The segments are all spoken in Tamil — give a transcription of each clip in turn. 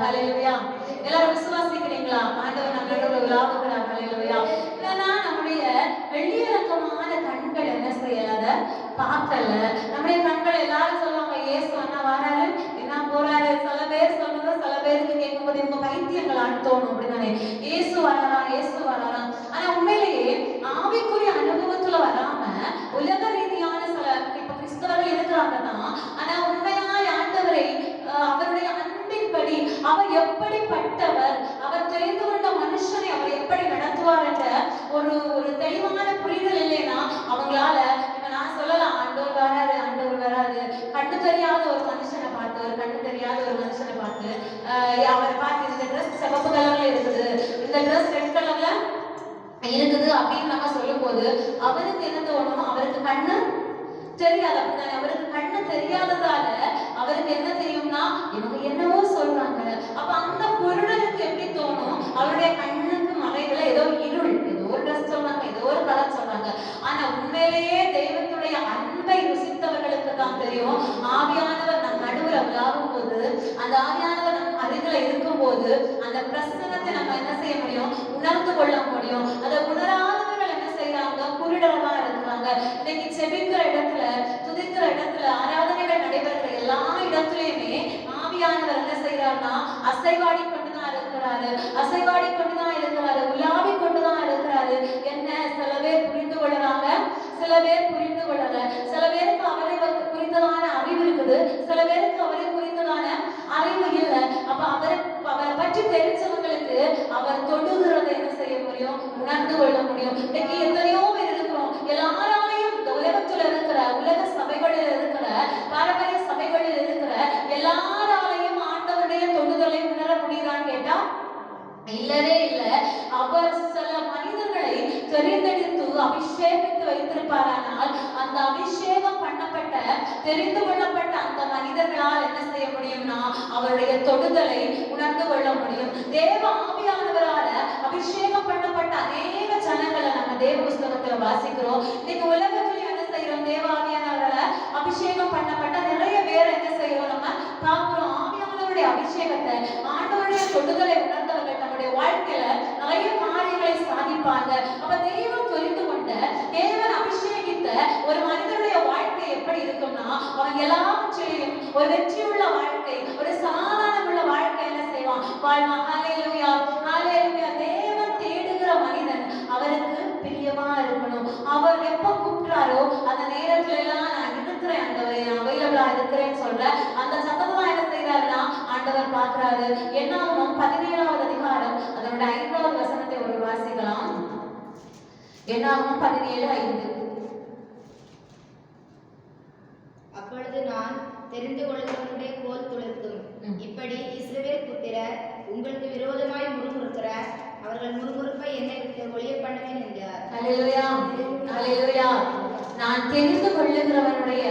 ஹalleluya. எல்லாரும் விசுவாசிக்கிறீங்களா? ஆண்டவர் நம்மளோட உலாவுகிறார். ஹalleluya. இல்லனா நம்முடைய வெளியரங்கமான கண்கள் என்ன செய்யல, பார்க்கல. நம்முடைய கண்கள் எல்லாரும் சொல்லுவாங்க இயேசு அண்ணா வராரு, என்ன போறாரு. சில பேர் சொல்லுங்க, சில பேருக்கு கேட்கும்போது இவங்க பைத்தியங்களான்னு தோணும். அப்படிதானே? இயேசு வராரா, இயேசு வராரா. ஆனா உண்மையிலேயே ஆவிக்குரிய அனுபவத்துல வராம உலக ரீதியான சில இப்ப கிறிஸ்தவர்கள் இருக்கிறாங்கன்னா, ஆனா உண்மையாய் ஆண்டவரை அவருடைய அன்பின்படி அவர் எப்படிப்பட்டவர், அவர் தெரிந்து கொண்ட மனுஷனை அவர் எப்படி நடத்துவார் என்ற ஒரு ஒரு தெளிவான புரிதல் இல்லைன்னா அவங்களால இப்ப நான் சொல்லலாம் ஆண்டவர் வராரு, ஆண்டவர் வராது. கண்ணு தெரியாத ஒரு மனுஷனை பார்த்து, ஒரு கண்ணு தெரியாத ஒரு மனுஷனை பார்த்து அவரை பார்த்து இந்த ட்ரெஸ் சிவப்பு கலர்ல இருக்குது, இந்த ட்ரெஸ் ரெட் கலர்ல இருக்குது அப்படின்னு நம்ம சொல்லும் போது அவருக்கு என்ன தோணும்? அவருக்கு கண்ணு தெரியாது. அப்படித்தானே? அவருக்கு கண்ணு தெரியாததால அவருக்கு என்ன தெரியும்னா இவங்க என்னவோ சொல்றாங்க. அப்ப அந்த பொருளுக்கு எப்படி தோணும்? அவருடைய கண்ணுக்கு மறைவுல ஏதோ இருள், ஏதோ ஒரு ட்ரெஸ் சொல்றாங்க, ஏதோ ஒரு கலர் சொல்றாங்க. ஆனா உண்மையிலேயே தெய்வத்துடைய அன்பை ருசித்தவர்களுக்கு தான் தெரியும். ஆவியானவர் நம் நடுவுல உலாவும் போது, அந்த ஆவியானவர் நம் அருகில இருக்கும் போது அந்த பிரசன்னத்தை நம்ம என்ன செய்ய முடியும்? உணர்ந்து கொள்ள முடியும். அதை உணராதவர்கள் என்ன செய்யறாங்க? குருடரமா இருக்கிறாங்க. இன்னைக்கு செபிக்கிற இடத்துல, துதிக்கிற இடத்துல, ஆராதனைகள் நடைபெறுகிற எல்லா இடத்துலயுமே ஆவியானவர் என்ன செய்யறாருன்னா அசைவாடி கொண்டுதான் இருக்கிறாரு, அசைவாடி கொண்டுதான் இருக்கிறாரு, உலாவி கொண்டுதான் இருக்கிறாரு. என்ன சில பேர் புரிந்து கொள்றாங்க, சில பேர் புரிந்து கொள்ளல. சில பேருக்கு அவரை குறித்ததான அறிவு இருக்குது, சில பேருக்கு அவரை குறித்ததான அறிவு இல்லை. அப்ப அவரை பற்றி தெரிஞ்சவங்களுக்கு அவர் தொடுகிறதை என்ன செய்ய முடியும்? உணர்ந்து கொள்ள முடியும். இன்னைக்கு எத்தனையோ பேர் இருக்கிறோம், எல்லாராலையும் இந்த உலகத்துல இருக்கிற உலக சபைகளில் இருக்கிற பாரம்பரிய சபைகளில் இருக்கிற எல்லாராலையும் ஆண்டவருடைய தொடுதலை உணர முடியுதான்னு கேட்டா இல்லவே இல்லை. அவர் சில மனிதர்களை தெரிந்தெடுத்து அபிஷேகித்து வைத்திருப்பாரானால் அந்த அபிஷேகம் பண்ணப்பட்ட தெரிந்து கொள்ளப்பட்ட அந்த மனிதர்களால் என்ன செய்ய முடியும்னா அவருடைய தொடுதலை உணர்ந்து கொள்ள முடியும். தேவ ஆவியானவரால அபிஷேகம் பண்ணப்பட்ட அநேக ஜனங்களை நம்ம தேவ புஸ்தகத்துல வாசிக்கிறோம். இன்னைக்கு உலகத்திலேயே என்ன செய்யறோம்? தேவ ஆவியானவரால அபிஷேகம் பண்ணப்பட்ட நிறைய பேர் என்ன செய்யறோம்? நம்ம பார்க்கிறோம். ஆவியானவருடைய அபிஷேகத்தை, ஆண்டவருடைய தொடுதலை உணர்ந்தவர்கள் நம்முடைய வாழ்க்கையில நிறைய காரியங்களை சாதிப்பாங்க. அப்ப தெய்வம் தெரிந்து கொண்ட, தேவன் அபிஷேகித்த ஒரு மனிதனுடைய வாழ்க்கை எப்படி இருக்கும்னா அவன் எல்லாவற்றிலையும் ஒரு வெற்றியுள்ள வாழ்க்கை, ஒரு சமாதானமுள்ள வாழ்க்கை என்ன செய்வான்? வாழ்வான். ஹல்லேலூயா, ஹல்லேலூயா. தேவன் தேடுகிற மனிதன் அவருக்கு பிரியமா இருக்கணும். அவர் எப்ப கூப்பிடுறாரோ அந்த நேரத்துல எல்லாம் நான் இருக்கிறேன் ஆண்டவரே, நான் அவைலபிளா இருக்கிறேன்னு சொல்ற அந்த சத்தமா என்ன செய்யறாருன்னா ஆண்டவர் பார்க்கிறாரு. என்னாகும் 17வது அதிகாரம் அதனோட 5வது வசனத்தை ஒரு வாசிக்கலாம். என்னாகும் 17:5. அப்பொழுது நான் தெரிந்து கொள்கிறவனுடைய கோல் துளிர்க்கும். இப்படி இஸ்ரவேல் புத்திரர் உங்களுக்கு விரோதமாய் முறுமுறுக்கிற அவர்கள் முறுமுறுப்பை என்னை விட்டு ஒழிய பண்ணுவேன் என்றார். ஹல்லேலூயா, ஹல்லேலூயா. நான் தெரிந்து கொள்ளுகிறவனுடைய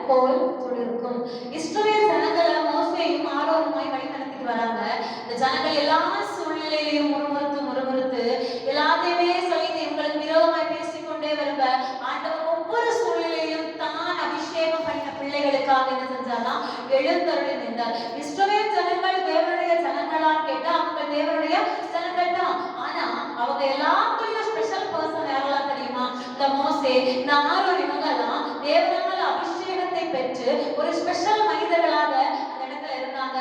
கோல் துளிர்க்கும். இஸ்ரவேல் ஜனங்களை மோசேயும் ஆரோனுமாய் வழி நடத்திட்டு வராங்க. இந்த ஜனங்கள் எல்லா சூழ்நிலையிலையும் முறுமுறுத்து எல்லாத்தையுமே சொல்லி இவங்களுக்கு விரோதமாய் பேசிக்கொண்டே வருங்க. ஆண்டவர் ஒவ்வொரு சூழ்நிலையிலும் தான் அபிஷேகம் பண்ண பிள்ளைகளுக்காக என்ன செஞ்சார்னா எழுந்தருளி நின்றார். இஸ்ரவேல் ஜனங்கள் தேவனுடைய ஜனங்களான்னு கேட்டா அவங்க தேவனுடைய ஜனங்கள் தான். ஆனா அவங்க எல்லாத்துலயும் ஸ்பெஷல் பர்சன் யாரெல்லாம் தெரியுமா? இந்த மோசே, இந்த ஆரோன், இவங்க எல்லாம் தேவனால அபிஷேகத்தை பெற்று ஒரு ஸ்பெஷல் மனிதர்களாக அந்த இடத்துல இருந்தாங்க.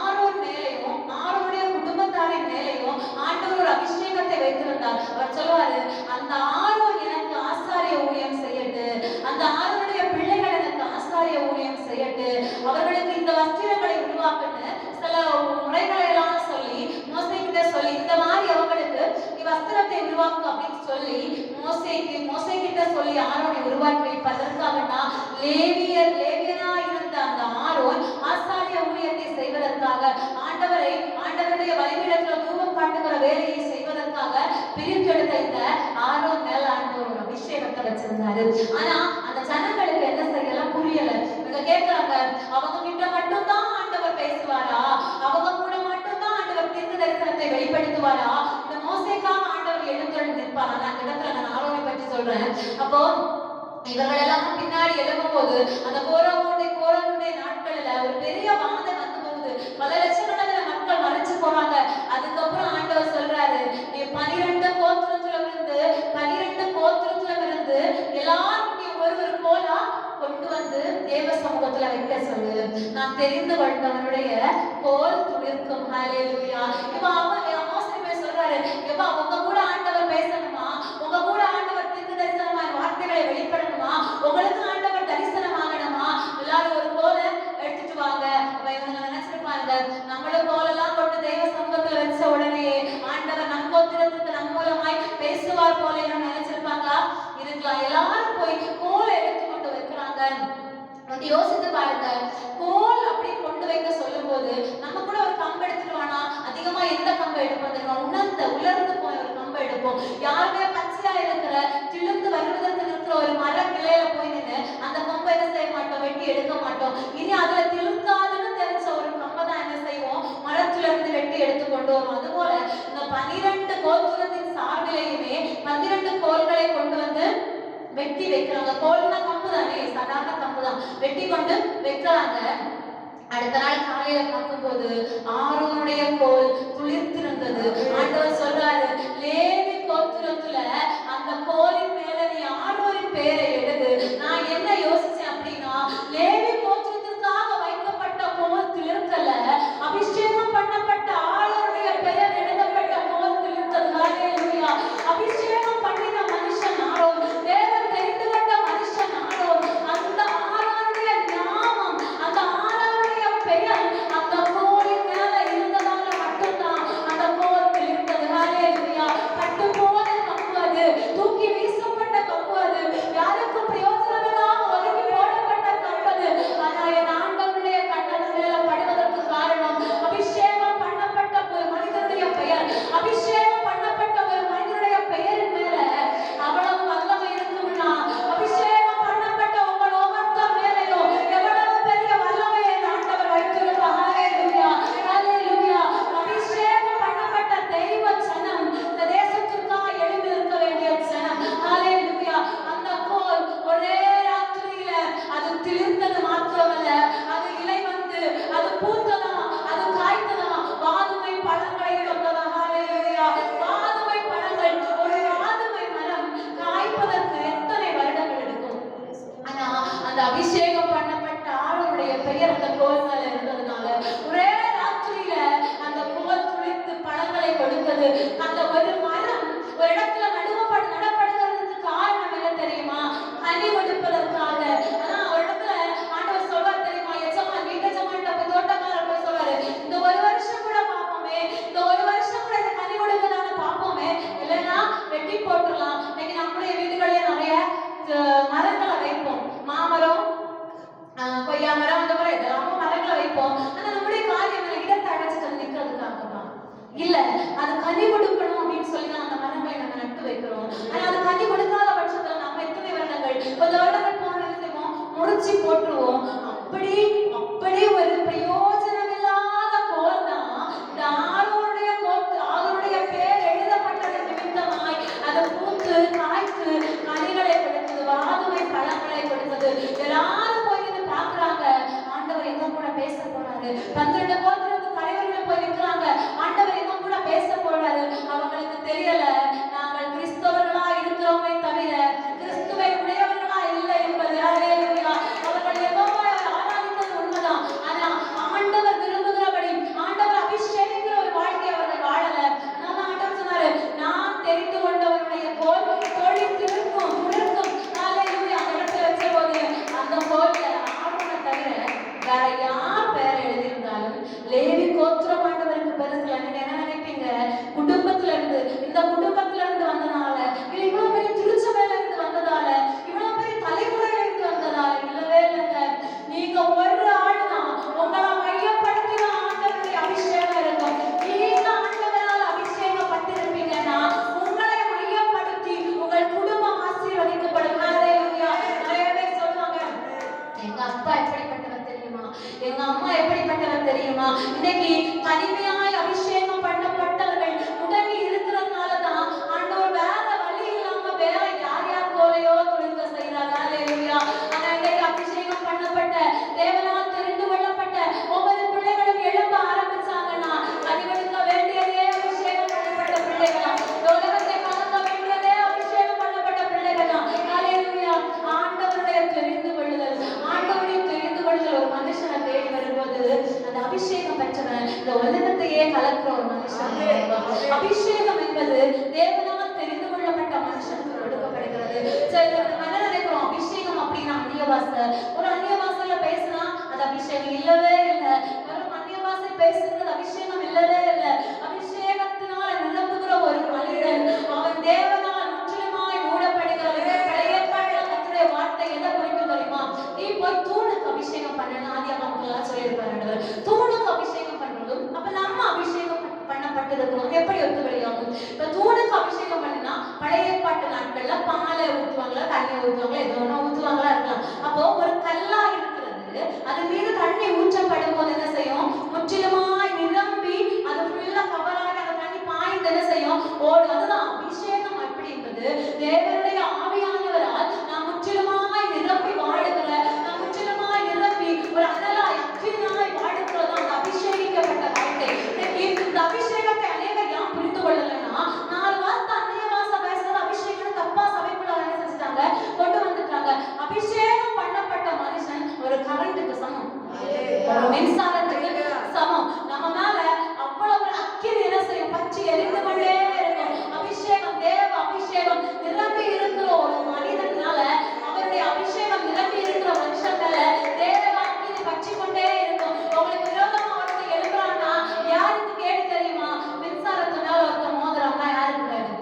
ஆரோன் மேலையும் ஆரோனுடைய குடும்பத்தாரின் மேலையும் ஆண்டவர் ஒரு அபிஷேகத்தை வைத்திருந்தார். அவர் சொல்லுவாரு, அந்த ஆரோன் எனக்கு ஆசாரிய ஊழியம் செய்யட்டு, அந்த ஆரோனுடைய பிள்ளைகள் எனக்கு ஆசாரிய ஊழியம் செய்யட்டு, அவர்களுக்கு இந்த வஸ்திரங்களை உருவாக்குன்னு சில முறைகளை எல்லாம் சொல்லி மோசே கிட்ட சொல்லி இந்த மாதிரி அவங்களுக்கு நீ வஸ்திரத்தை உருவாக்கு அப்படின்னு சொல்லி மோசே கிட்ட சொல்லி ஆரோனை உருவாக்கி வைப்பதற்காகனா லேவியனா இருந்த அந்த ஆரோன் ஆசாரிய ஊழியத்தை செய்வதற்காக ஆண்டவருடைய வழிபீடத்துல தூபம் காட்டுகிற வேலையை செய்வதற்காக பிரித்தெடுத்த இந்த ஆரோன் மேல ஆண்டவர் ஒரு அபிஷேகத்தை வச்சிருந்தாரு. ஆனா அந்த ஜனங்களுக்கு என்ன செய்யலாம் புரியல. இவங்க கேட்கிறாங்க, அவங்க கிட்ட மட்டும்தான் ஆண்டவர் பேசுவாரா? அவங்க கூட மட்டும்தான் ஆண்டவர் தீர்க்க தரிசனத்தை வெளிப்படுத்துவாரா? இந்த மோசேக்காக ஆண்டவர் எழுந்தருளி நிற்பாரா? அந்த இடத்துல நான் ஆரோனை பற்றி சொல்றேன். அப்போ இவர்கள் எல்லாம் பின்னாடி எழுப்பும் போது அந்த கோரமுண்டை நாட்கள்ல ஒரு பெரிய வாதை வந்து போகுது. பல லட்சக்கணக்கான மக்கள் சமூகத்துல வைக்க சொல்லு. நான் தெரிந்து கொண்டவனுடைய கோல் துளிர்க்கும். ஹalleluya. இப்ப மோசே சொல்றாரு, எப்பா உங்க கூட ஆண்டவர் பேசணுமா, உங்க கூட ஆண்டவர் தீர்க்க தரிசனமான வார்த்தைகளை வெளிப்படணுமா, உங்களுக்கு ஆண்டவர் தரிசனமாகணுமா, எல்லாரும் ஒரு கோலை எடுத்துட்டு வாங்க. இவங்க நினைச்சிருப்பாங்க, நம்மளும் கோலெல்லாம் கொண்டு தெய்வ சமூகத்துல வச்ச உடனே ஆண்டவர் நம் கோத்திரத்துக்கு நம் மூலமாய் பேசுவார் போல நினைச்சிருப்பாங்க. இருக்கலாம். எல்லாரும் போய் கோலை எடுத்து கொண்டு வைக்கிறாங்க. வந்து யோசித்து பாருங்க, கோல் அப்படி கொண்டு வைக்க சொல்லும் போது நம்ம கூட ஒரு கம்பு எடுத்துட்டு வானா, அதிகமா எந்த கம்பு எடுப்போம் தெரியுமா? உலர்ந்து போய் ஒரு கம்பு எடுப்போம். யாருமே பச்சையா இருக்கிற திழுந்து வருவதற்கு இருக்கிற ஒரு மர கிளையில போய் நின்று அந்த கம்பை என்ன செய்ய மாட்டோம், வெட்டி எடுக்க மாட்டோம். இனி அதுல திழுக்காதுன்னு தெரிஞ்ச ஒரு கம்பை தான் என்ன செய்வோம், மரத்துல இருந்து வெட்டி எடுத்து கொண்டு வரும். அதுபோல இந்த 12 கோத்திரத்தின் சார்பிலையுமே 12 கோல்களை கொண்டு வந்து வெட்டி வைக்கிறாங்க. கோல்னா கம்பு தானே, சாதாரண கம்பு தான், வெட்டி கொண்டு வைக்கிறாங்க. அடுத்த நாள் காலையில பார்க்கும்போது ஆரோனுடைய கோல் துளிர்த்திருந்தது. ஆண்டவர் சொல்றாரு, லேவி கோத்திரத்துல அந்த கோலின் மேல நீ ஆரோரின் பேரை எழுது. நான் என்ன யோசிச்சேன் அப்படின்னா, லேவி கோத்திரத்திற்காக வைக்கப்பட்ட கோல் துளிர்க்கல, அபிஷேகம் பண்ணப்பட்ட ஆரோனுடைய பெயர் எழுதப்பட்ட கோல் துளிர்த்தது. ஹalleluya. அபிஷேகம் பண்ணின மனுஷன் ஆரோன், தேவன் தெரிந்து கொண்ட மனுஷன் ஆரோன். அந்த ஆரோனுடைய நாமம், அந்த ஆரோனுடைய பெயர் அந்த கோலின் மேல இருந்ததால மட்டும்தான் அந்த கோல் துளிர்த்தது. ஹalleluya. பட்டு போன கம்பு அது, தூக்கி வீசப்பட்ட கம்பு அது, யாருக்கும் பிரயோஜனமில்லாம ஒதுக்கி போடப்பட்ட கம்பு அது. ஆனா என் ஆண்டவருடைய கண்ணன் மேல படுவதற்கு காரணம், அபிஷேகம் பண்ணப்பட்ட ஒரு மனிதனுடைய பெயர், அபிஷேகம் பண்ணப்பட்ட ஒரு மனிதனுடைய பெயரின் மேல அவ்வளவு வல்லமை இருக்கும்னா, அபிஷேகம் பண்ணப்பட்ட உங்கள் ஒவ்வொருத்தர் மேலையும் எவ்வளவு பெரிய வல்லமையை ஆண்டவர் வைத்திருப்பார். ஹalleluya. ஹalleluya. அபிஷேகம் பண்ணப்பட்ட தெய்வ ஜனம், இந்த தேசத்திற்காக எழும்பி இருக்க வேண்டிய ஜனம். ஹalleluya. அந்த கோல் ஒரே ராத்திரியில அது திளிர்த்தது மாத்திரமல்ல, அது இலை வந்து அது பூத்ததா, அது காய்த்ததா, வாதுமை பழங்களை கொண்டதா. ஹalleluya. வாதுமை பழங்கள், ஒரு வாதுமை மரம் காய்ப்பதற்கு எத்தனை வருடங்கள் எடுக்கும். ஆனா அந்த அபிஷேகம் பண்ணப்பட்ட ஆளுடைய பெயர் அந்த கோல் மேல இருந்ததுனால ஒரே ராத்திரியில அந்த கோல் துளிர்த்து பழங்களை கொடுத்தது. அந்த ஒரு மரம் ஒரு இடத்துல நடப்படுகிறதுக்கு காரணம் என்ன தெரியுமா? கனி கொடுப்பதற்காக. ஆனா ஒரு இடத்துல ஆண்டவர் சொல்வார் தெரியுமா, எஜமான் வீட்டு எஜமான்கிட்ட போய் தோட்டக்காரர் போய் சொல்வாரு, இந்த ஒரு வருஷம் கூட பார்ப்போமே, இந்த ஒரு வருஷம் கூட இந்த கனி கொடுக்கதான பார்ப்போமே, இல்லைன்னா வெட்டி போட்டுடலாம். இன்னைக்கு நம்முடைய வீடுகளே நிறைய மரங்களை வைப்போம், மாமரம், கொய்யா மரம், அந்த மாதிரி இதெல்லாமும் மரங்களை வைப்போம். ஆனா நம்முடைய காரியம் இடத்தை அடைச்சிட்டு நிக்கிறதுக்காகவா? இல்ல, அது கனி கொடுக்கணும் அப்படின்னு சொல்லி தான் அந்த மரங்களை நம்ம நட்டு வைக்கிறோம். ஆனா அது கனி கொடுக்காத பட்சத்துல நம்ம எத்தனை வருடங்கள், கொஞ்சம் வருடங்கள் போன செய்வோம், முறிச்சு போட்டுருவோம். அப்படி ஒரு பிரயோஜனம் இல்லாத கோல் தான் இந்த ஆரோனுடைய கோல். ஆரோனுடைய பேர் எழுதப்பட்டது நிமித்தமாய் அது பூத்து காய்த்து கனிகளை கொடுத்தது, வாதுமை பழங்களை கொடுத்தது. எல்லாரும் போய் நின்று பாக்குறாங்க, ஆண்டவர் எங்க கூட பேச போறாரு. 12 கோத்திரத்து தலைவர்களை போய் நிற்கிறாங்க, ஆண்டவர் எங்க கூட பேச போறாரு. அவங்களுக்கு தெரியல, நாங்கள் கிறிஸ்தவர்களா இருக்கிறோமே தவிர கிறிஸ்துவை உடையவர்களா இல்லை என்பது. ஹalleluya. அவர்கள் யெகோவாவை ஆராதித்தது உண்மைதான், ஆனா ஆண்டவர் விரும்புகிறபடி, ஆண்டவர் அபிஷேகிக்கிற ஒரு வாழ்க்கை அவர்கள் வாழல. நான் ஆண்டவர் சொன்னாரு, நான் தெரிந்து கொண்டவருடைய கோல் துளிர்க்கும். ஹalleluya. அந்த இடத்துல வச்ச போது அந்த கோல்ல ஆரோனை தவிர வேற யார் பேர் எழுதியிருந்தாலும் லேவி கோத்திரம் ஆண்டவருக்கு பெருசுல. நீங்க என்ன நினைப்பீங்க? குடும்பத்துல இருந்து, இந்த குடும்பத்துல இருந்து வந்ததால, இல்ல இவ்வளவு பெரிய திருச்சபையில இருந்து வந்ததால, இவ்வளவு பெரிய தலைமுறையில இருந்து வந்ததால, இல்லவே இல்லைங்க. நீங்க ஒரு ஆள் தான், உங்களை மையப்படுத்தி ஆண்டவருடைய அபிஷேகம் இருக்கும். நீங்க ஆண்டவரால் அபிஷேகப்பட்டிருப்பீங்கன்னா உங்களை மையப்படுத்தி உங்கள் குடும்பம் ஆசீர்வதிக்கப்படும். ஹalleluya. நிறைய பேர் சொல்லுவாங்க, எங்க அப்பா எப்படிப்பட்டவர் தெரியுமா, எங்க அம்மா எப்படிப்பட்டவர் தெரியுமா. இன்னைக்கு தனிமையாய் அபிஷேகம் பண்ணப்பட்டவர்கள் முடங்கி இருக்கிறதுனால தான் ஆண்டவர் வேற வழி இல்லாம வேற யார் கோலையோ துளிர்க்க செய்யறாங்க. ஹalleluya. ஆனா இன்னைக்கு அபிஷேகம் பண்ணப்பட்ட, தேவனால் தெரிந்து கொள்ளப்பட்ட ஒவ்வொரு பிள்ளைகளும் எழும்ப ஆரம்பிச்சாங்கன்னா கனிவெடுக்க வேண்டியதே அபிஷேகம் பண்ணப்பட்ட பிள்ளைகளா, உலகத்தை கலக்க வேண்டியதே அபிஷேகம் பண்ணப்பட்ட பிள்ளைகளா. ஹalleluya. ஆண்டவருடைய தெரிந்து கொள்ளுதல், ஆண்டவருடைய தெரிந்து அந்த அபிஷேகம் பெற்றவன் இந்த உலகத்தையே கலக்கிற ஒரு மனுஷன். அபிஷேகம் என்பது தேவனால் தெரிந்து கொள்ளப்பட்ட மனுஷனுக்கு கொடுக்கப்படுகிறது. சரி, நம்ம என்ன நினைக்கிறோம், அபிஷேகம் அப்படின்னா அந்நிய பாஷை. ஒரு அந்நிய பாஷையில பேசினா அது அபிஷேகம் இல்லவே இல்லை. ஒரு அந்நிய பாஷை பேசுறது அபிஷேகம் இல்லவே இல்லை. அபிஷேகத்தினால் நிரம்புகிற ஒரு மனிதன் அவன் தேவனால் முற்றிலுமாய் மூடப்படுகிறவன். பழைய ஏற்பாட்டுடைய வார்த்தை எதை குறிக்கும் தெரியுமா? நீ போய் தூணுக்கு அபிஷேகம் பண்ணணும். ஆதியாகமத்துல சொல்லியிருப்பாரு, தூணுக்கு அபிஷேகம் பண்றதும் அப்ப நம்ம அபிஷேகம் பண்ணப்பட்டிருக்கிறோம் எப்படி ஒத்துக்கொள்ளாகும்? இப்ப தூணுக்கு அபிஷேகம் பண்ணினா பழைய ஏற்பாட்டு நாட்கள்ல பாலை ஊற்றுவாங்களா, தண்ணி ஊற்றுவாங்களா, ஏதோ ஒண்ணு ஊற்றுவாங்களா இருக்கலாம். அப்போ ஒரு கல்லா இருக்கிறது, அது மீது தண்ணி ஊற்றப்படும் போது என்ன செய்யும்? முற்றிலுமாய் நிரம்பி அது ஃபுல்லா கவராக அந்த தண்ணி பாய்ந்து என்ன செய்யும்? ஓடும். அதுதான் அபிஷேகம் அப்படின்றது. தேவனுடைய ஆவியானவரால் நாம் முற்றிலுமாய் நிரம்பி வாழுகிற, நாம் முற்றிலுமாய் நிரம்பி ஒரு அனலாய் அக்கினியாய் வாழுகிறதா அந்த அபிஷேகிக்கப்பட்ட வாழ்க்கை. இந்த அபிஷேகத்தை அநேகர் யாம் புரிந்து கொள்ளலைன்னா, 4 வார்த்தை அந்நிய பாஷை பேசுறது அபிஷேகம் தப்பா சபைக்குள்ள என்ன செஞ்சுட்டாங்க, கொண்டு வந்துட்டாங்க. அபிஷேகம் பண்ணப்பட்ட மனுஷன் ஒரு கரண்ட்டுக்கு சமம், ஒரு மின்சாரத்துக்கு சமம். நம்ம மேல அவ்வளவு அக்கினி என்ன செய்யும்? பற்றி எரிந்து கொண்டே இருக்கும். அபிஷேகம், தேவ அபிஷேகம் நிரம்பி இருக்கிற ஒரு மனிதனால, அவருடைய அபிஷேகம் நிரம்பி இருக்கிற மனுஷனால தேவ அக்கினி பற்றி கொண்டே இருக்கும். உங்களுக்கு விரோதமா ஒருத்தர் எழுப்புறான்னா யாருக்கு கேடு தெரியுமா? மின்சாரத்தினால ஒருத்தர் மோதுறாங்கன்னா யாருக்கு கேடு?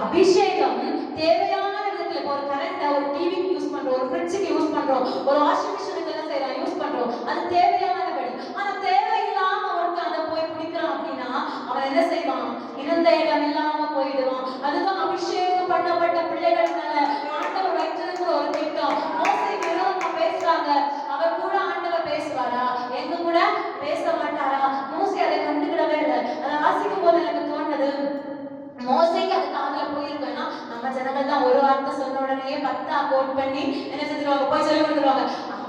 அபிஷேகம் தேவையான விதத்துல. இப்போ ஒரு கரண்ட், ஒரு டிவிக்கு யூஸ் பண்றோம், ஒரு ஃப்ரிட்ஜுக்கு யூஸ் பண்றோம், ஒரு வாஷிங் மிஷினுக்கு என்ன செய்யறோம்? யூஸ் பண்றோம். அது தேவையானபடி. ஆனா தேவையில்லாம ஒருத்தர் அதை போய் பிடிக்கிறான் அப்படின்னா அவன் என்ன செய்வான்? இருந்த இடம் இல்லாம போயிடுவான். அதுதான் அபிஷேகம் பண்ணப்பட்ட பிள்ளைகள் மேல ஆண்டவர் வைத்திருக்கிற ஒரு திட்டம். மோசேக்கு விரோதமா பேசுறாங்க, அவர் கூட ஆண்டவர் பேசுவாரா? எங்க கூட பேச மாட்டாரா? மோசே அதை கண்டுக்கிடவே இல்லை. அதை வாசிக்கும் போது எனக்கு தோணுது, மோசைக்கு அது காதுல போயிருக்கேன்னா நம்ம ஜனங்கள் தான் ஒரு வார்த்தை சொன்ன உடனே 10 கோட் பண்ணி என்ன செஞ்சிருவாங்க? போய் சொல்லி கொடுத்துருவாங்க.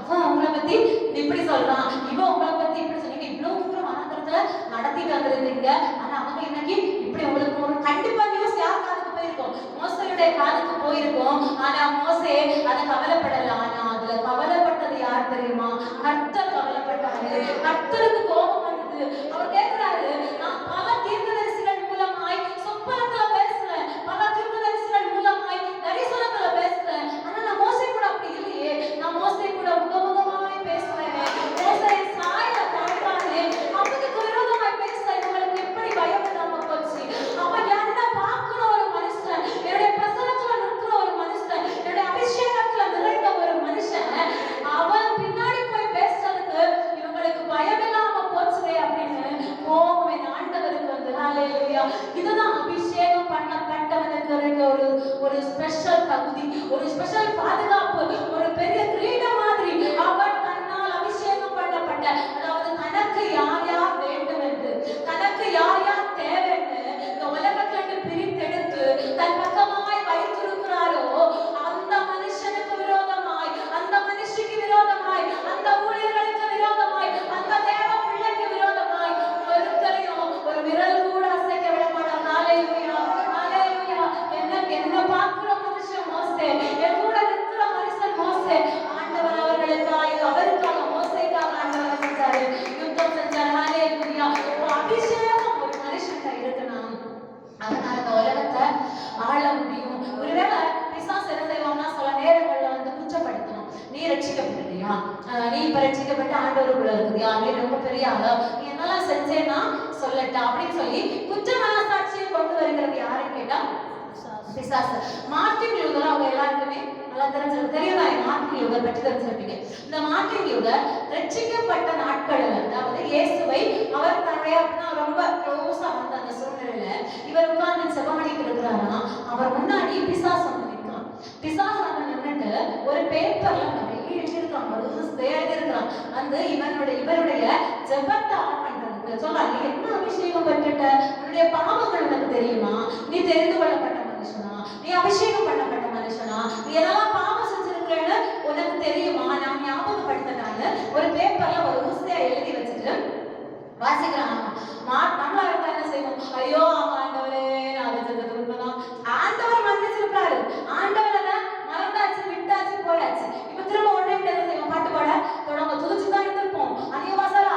அவன் உங்களை பத்தி இப்படி சொல்றான், இவன் உங்களை பத்தி இப்படி சொன்னீங்க, இவ்வளவு தூரம் வனாந்தரத்துல நடத்திட்டு வந்திருந்தீங்க, ஆனா அவங்க இன்னைக்கு இப்படி உங்களுக்கு ஒரு கண்டிப்பா நியூஸ் யார் காதுக்கு போயிருக்கோம்? மோசையுடைய காதுக்கு போயிருக்கோம். ஆனா மோசே அதை கவலைப்படல. ஆனா அதுல கவலைப்பட்டது யார் தெரியுமா? கர்த்தர் கவலைப்பட்டாரு. கர்த்தருக்கு கோபம் வந்தது. அவர் கேட்கிறாரு, நான் பல தீர்க்கதரிசிகள் மூலமாய் சொப்பனத்துல பேசுறேன், பல தீர்க்கதரிசிகள் மூலமாய் தரிசனத்துல பேசுறேன், ஆனா நான் மோசே கூட அப்படி இல்லையே. நான் மோசே கூட முகமுகமாய் பேசுறேன், மோசே சாய தாழ்வானே, அவனுக்கு விரோதமாய் பேசுறேன். உங்களுக்கு எப்படி பயம் இல்லாம போச்சு? அவன் என்ன பார்க்கிற ஒரு மனுஷன், என்னுடைய பிரசனத்துல நிற்கிற ஒரு மனுஷன், என்னுடைய அபிஷேகத்துல நிறைந்த ஒரு மனுஷன், அவன் பின்னாடி போய் பேசுறதுக்கு இவங்களுக்கு பயம் இல்லாம போச்சுதே அப்படின்னு கோபம் என் ஆண்டவருக்கு வந்து. ஹல்லேலூயா. இதுதான் அபிஷேகம் பண்ணப்பட்டவனுக்கு ஒரு ஒரு ஸ்பெஷல் தகுதி, ஒரு ஸ்பெஷல் பாதுகாப்பு, ஒரு பெரிய கிரீடம் மாதிரி. அவன் தன்னால் அபிஷேகம் பண்ணப்பட்ட, அதாவது தனக்கு யார் யார் வேண்டும் என்று, தனக்கு யார் யார் தேவை என்று இந்த உலகத்திலிருந்து பிரித்தெடுத்து தன் பக்கமாய் வைத்திருக்கிறாரோ அந்த மனுஷனுக்கு விரோதமாய், அந்த மனுஷிக்கு விரோதமாய், அந்த ஊழியர்களுக்கு விரோதமாய், அந்த தேவ பிள்ளைக்கு விரோதமாய் ஒருத்தரையும் ஒரு விரல் கூட அசைக்க விட மாட்டான். ஹல்லேலூயா, ஹல்லேலூயா. என்ன பார்க்கிற மனுஷன் மோசே, என் கூட நிற்கிற மனுஷன் மோசே. ஆண்டவர் அவர்களுக்காக, அவருக்காக, மோசேக்காக ஆண்டவர் செஞ்சாரு, யுத்தம் செஞ்சாரு. ஹல்லேலூயா. அபிஷேகம் ஒரு மனுஷன்கிட்ட இருக்கணும், அதனால இந்த உலகத்தை ஆள முடியும். ஒருவேளை பிசாசு என்ன செய்வாங்கன்னா சில நேரங்கள்ல வந்து குற்றப்படுத்தணும். நீ ரட்சிக்கப்பட்டியா? நீ இப்ப ரட்சிக்கப்பட்டு ஆண்டவருக்குள்ள இருக்குதியா? நீ ரொம்ப பெரிய ஆளா? நீ என்னெல்லாம் செஞ்சேன்னா சொல்லட்டா அப்படின்னு சொல்லி குற்ற மனசாட்சியை கொண்டு வருகிறது யாருன்னு கேட்டா பிசாசு. மார்ட்டின் லூதர் அவங்க எல்லாருக்குமே நல்லா தெரிஞ்சிருக்கு, தெரியுதா? மார்ட்டின் லூதர் பற்றி தெரிஞ்சிருப்பீங்க. இந்த மார்ட்டின் லூதர் ரட்சிக்கப்பட்ட நாட்கள்ல, அதாவது இயேசுவை அவர் தன்னுடைய ரொம்ப க்ளோஸா வந்த அந்த சூழ்நிலையில இவர் உட்கார்ந்து செபம் பண்ணிட்டு இருக்கிறாரா, அவர் முன்னாடி பிசாசு வந்து நிற்கிறான். பிசாசு வந்து நின்றுட்டு ஒரு பேப்பர்ல நிறைய எழுதியிருக்கான், எழுதியிருக்கிறான். அந்த இவருடைய ஜெபத்தை ஆன் பண்றதுக்கு சொல்றாங்க, என்ன அபிஷேகம் பெற்றுட்ட, உன்னுடைய பாவங்கள் உனக்கு தெரியுமா? நீ தெரிந்து கொள்ளப்பட்ட மனுஷனா? நீ அபிஷேகம் பண்ணப்பட்ட மனுஷனா? நீ எதெல்லாம் பாவம் செஞ்சிருக்கிறேன்னு உனக்கு தெரியுமா? நான் ஞாபகப்படுத்தினான்னு ஒரு பேப்பர்ல ஒரு ஊசியா எழுதி வச்சுட்டு வாசிக்கிறான். நம்மளா இருந்தா என்ன செய்வோம்? ஐயோ ஆண்டவரே, நான் செஞ்சது உண்மைதான், ஆண்டவர் மன்னிச்சிருக்காரு, ஆண்டவர் அதை மறந்தாச்சு, விட்டாச்சு, போயாச்சு. இப்ப திரும்ப ஒன்றே என்ன செய்வோம்? பாட்டு பாட தொடங்க, துதிச்சுதான் இருந்திருப்போம், அதிக வாசால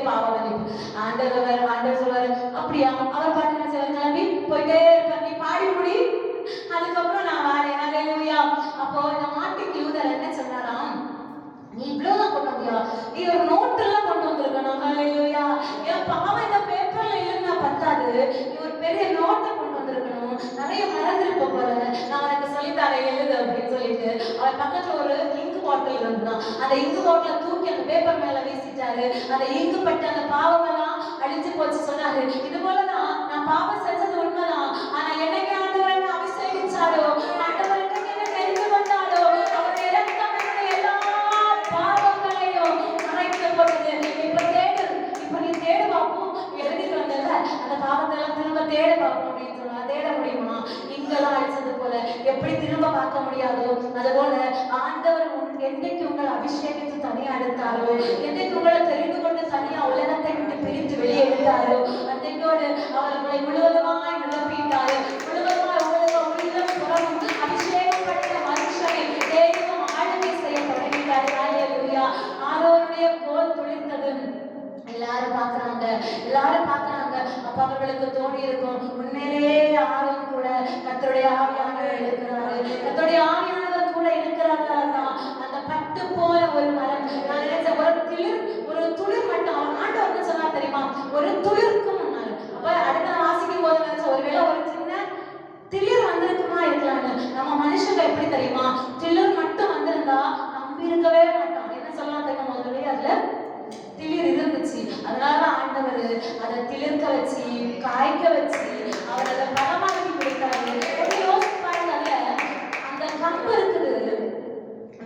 பாவ மன்னிப்பு. ஆண்டவர் சொல்வாரு, அப்படியா? அவர் பாட்டு செய்வார், கிளம்பி போயிட்டே இருப்பார், நீ பாடி முடி, அதுக்கப்புறம் நான் வாரேன். ஹல்லேலூயா. அப்போ இந்த மார்ட்டின் லூதர் என்ன சொன்னாராம், நீ இவ்வளவுதான் கொண்டு வந்தியா, நீ ஒரு நோட் எல்லாம் கொண்டு வந்திருக்கணும். ஹல்லேலூயா. என் பாவம் இந்த பேப்பர்ல இல்லைன்னா பத்தாது, நீ ஒரு பெரிய நோட்டை கொண்டு வந்திருக்கணும், நிறைய மறந்துருப்ப போற, நான் உனக்கு சொல்லித்தரேன் எழுது அப்படின்னு சொல்லிட்டு அவர் பக்கத்துல ஒரு இங்கு பாட்டில் இருந்தான். அந்த இங்கு பாட்டில தூக்கி அந்த பேப்பர் மேல வீசிட்டாரு. அந்த இங்கு பட்டு அந்த பாவமெல்லாம் அழிஞ்சு போச்சு. சொன்னாரு, இது போலதான் நான் பாவம் செஞ்சது உண்மைதான், ஆனா என்னைக்கு ஆண்டவர் என்ன அபிஷேகிச்சாரோ, ஆண்டவர் என்ன தெரிந்து கொண்டாரோ, அவருடைய இரத்தம் என்னுடைய எல்லா பாவங்களையும் மறைத்து போட்டது. இப்ப நீ தேடு பார்ப்போம், எழுதிட்டு வந்தல அந்த பாவத்தை எல்லாம் திரும்ப தேடு பார்ப்போம் அப்படின்னு சொன்னா, தேட முடியுமா? இங்கெல்லாம் அழிச்சது போல எப்படி திரும்ப பார்க்க முடியாதோ அதுபோல ஆண்டவர் என்றைக்கு உங்களை அபிஷேகித்து தனியா எடுத்தாரோ, என்றைக்கு உங்களை தெரிந்து கொண்டு தனியா உலகத்தை விட்டு பிரித்து வெளியே எடுத்தாரோ, அன்றைக்கோடு அவர் உங்களை முழுவதுமாய் நிரப்பிட்டாரு. முழுவதுமாய் உங்களுக்கு உள்ளம் புறமும் அபிஷேகம் பட்ட மனுஷனை தேவனும் ஆளுகை செய்ய தொடங்கிட்டாரு. ஹல்லேலூயா. ஆரோருடைய கோல் துளிர்த்தது. எல்லாரும் பாக்குறாங்க. அப்ப அவர்களுக்கு தோணி இருக்கும், உண்மையிலேயே ஆரோன் கூட கர்த்தருடைய ஆவியானவர் இருக்கிறாரு, கர்த்தருடைய ஆவியானவர் கூட இருக்கிறாரா. அந்த பட்டு போல ஒரு மரம், நான் நினைச்சேன் ஒரு துளிர் மட்டும். அவன் ஆண்டவர் என்ன சொன்னா தெரியுமா, ஒரு துளிர்க்கும் முன்னாள். அப்ப அடுத்த வாசிக்கும் போது நினைச்ச ஒருவேளை ஒரு சின்ன திளிர் வந்திருக்குமா இருக்கலாம்னு. நம்ம மனுஷங்க எப்படி தெரியுமா, திளிர் மட்டும் வந்திருந்தா நம்பி இருக்கவே மாட்டோம். என்ன சொல்லலாம் தெரியுமா, முதல்ல அதுல திளிர் இருந்துச்சு, அதனாலதான் ஆண்டவர் அதை திளிர்க்க வச்சு காய்க்க வச்சு அவர் அதை பலமாக்கி கொடுத்தாரு. யோசிச்சு பாருங்க, அந்த கம்பு இருக்குது,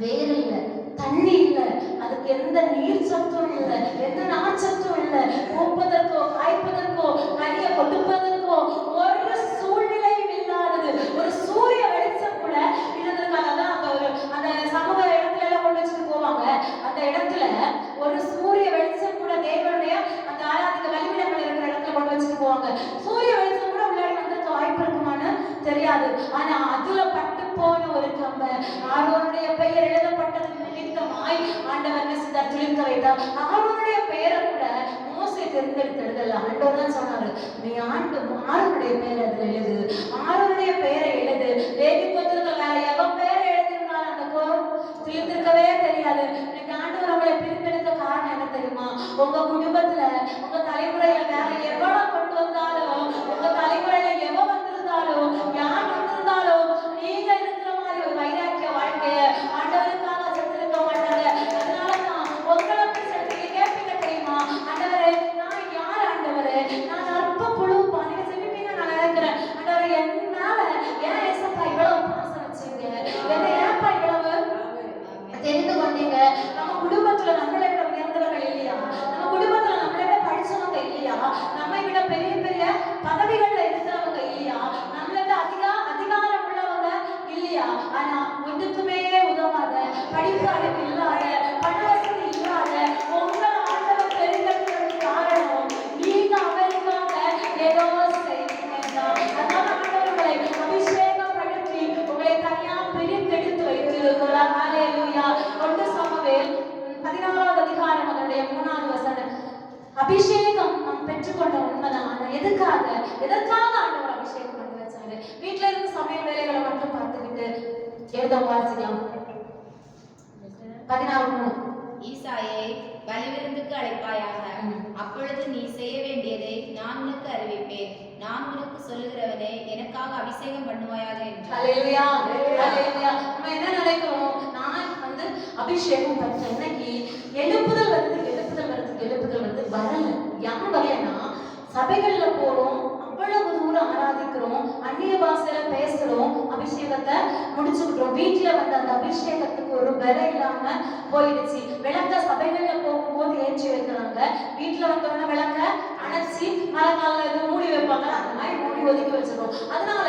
வேறு இல்லை, தண்ணி இல்லை, அதுக்கு எந்த நீர் சத்தும் இல்லை, எந்த நார்ச்சத்தும் இல்லை, பூப்பதற்கோ காய்ப்பதற்கோ கனியை கொடுப்பதற்கோ ஒரு சூழ்நிலையும் இல்லாதது. ஒரு சூரிய வெளிச்சம் கூட இருந்திருக்காங்க. தான் அந்த சமூக இடத்துல எல்லாம் கொண்டு வச்சுட்டு போவாங்க. அந்த இடத்துல ஒரு சூரிய வெளிச்சம் கூட தேவனுடைய அந்த ஆராதிக்க வழிவிடங்கள் இருக்கிற இடத்துல கொண்டு வச்சுட்டு போவாங்க. சூரிய வெளிச்சம் கூட உள்ளாடி வந்திருக்க வாய்ப்பு இருக்குமான்னு தெரியாது. ஆனா அதுல பட்டு போன ஒரு கம்ப ஆரோனுடைய பெயர் எழுதப்பட்டது நிமித்தமாய் ஆண்டவர் என்ன செய்தார், துளிர்க்க வைத்தார். ஆரோனுடைய பெயரை கூட மோசே தேர்ந்தெடுத்தெடுதல்ல ஆண்டவர் தான் சொன்னாரு, நீ ஆரோனுடைய பெயர் அதுல எழுது, ஆரோனுடைய பெயரை எழுது. லேவி கோத்திரத்துல வேற எவன் பெயரை எழுதிருந்தாலும் அந்த துளிர்த்திருக்கவே தெரியாது. இன்னைக்கு ஆண்டவர் அவங்களை பிரித்தெடுக்க காரணம் என்ன தெரியுமா, உங்க குடும்பத்துல உங்க தலைமுறையில வேற எவ்வளவு கொண்டு வந்தாலும், உங்க தலைமுறையில எவன் வந்திருந்தாலும், யார் வந்திருந்தாலும், நீங்க இருக்கிற மாதிரி ஒரு வைராக்கிய வாழ்க்கைய ஆண்டவருக்காக செலுத்திருக்க மாட்டாங்க. அதனாலதான் உங்களை போய் கேட்பீங்க தெரியுமா, ஆண்டவரே நான் யார், ஆண்டவரே நான் அற்ப புழுப்பா, நீங்க சொல்லிப்பீங்க நான் நினைக்கிறேன். ஆண்டவரே என் மேல ஏன் ஏசப்பா இவ்வளவு பாசம் வச்சீங்க, என்ன ஏப்பா இவ்வளவு தெரிந்து கொண்டீங்க. நம்ம குடும்பத்துல நம்மளை விட உயர்ந்தவர்கள் இல்லையா, நம்ம குடும்பத்துல நம்மளை விட படிச்சவங்க இல்லையா, நம்மை விட பெரிய பெரிய பதவிகள்ல இருக்கிறவங்க இல்லையா, நம்மளை விட அதிகாரம் உள்ளவங்க இல்லையா, ஆனா ஒன்றுக்குமே உதவாத, படிப்பு அறிவு இல்லாத, பண வசதி இல்லாத உங்களை ஆண்டவர் தெரிந்தெடுக்கிறதுக்கு காரணம் நீங்க அவருக்காக ஏதோ செய்வீங்க. அதனால ஆண்டவர் உங்களை அபிஷேகப்படுத்தி உங்களை தனியா பிரித்தெடுத்து வைத்திருக்கிறார். ஹல்லேலூயா. 1 சாமுவேல் 14வது அதிகாரம் அதனுடைய 3வது வசனம். அபிஷேகம் நாம் பெற்றுக்கொண்ட உண்மைதான். ஆனா எதற்காக ஆண்டவர் அபிஷேகம் பண்ணி வச்சாரு? வீட்டுல இருந்து சமையல் வேலைகளை மட்டும் பார்த்துக்கிட்டு எழுத வாசிக்கலாம். 14:3. ஈசாயை பலிவிருந்துக்கு அழைப்பாயாக, அப்பொழுது நீ செய்ய வேண்டியதை நான் உனக்கு அறிவிப்பேன், நான் உனக்கு சொல்லுகிறவனே எனக்காக அபிஷேகம் பண்ணுவாயாக என்று. ஹல்லேலூயா. ஹல்லேலூயா. நம்ம என்ன நினைக்கிறோம், நான் அபிஷேகம் பண்ற இன்னைக்கு எழுப்புதல் வருது வரல. யார் வரலன்னா, சபைகள்ல போறோம், அவ்வளவு தூரம் ஆராதிக்கிறோம், அந்நிய பாஷையில பேசுறோம், அபிஷேகத்தை முடிச்சுக்கிட்டோம். வீட்டுல அந்த அபிஷேகத்துக்கு ஒரு விலை இல்லாம போயிடுச்சு. விளக்க சபைகள்ல போகும்போது ஏற்றி வைக்கிறாங்க, வீட்டுல வந்தோடனே விளக்க அணைச்சி மழை காலம் எதுவும் மூடி வைப்பாங்க, அந்த மாதிரி மூடி ஒதுக்கி வச்சிருக்கோம். அதனால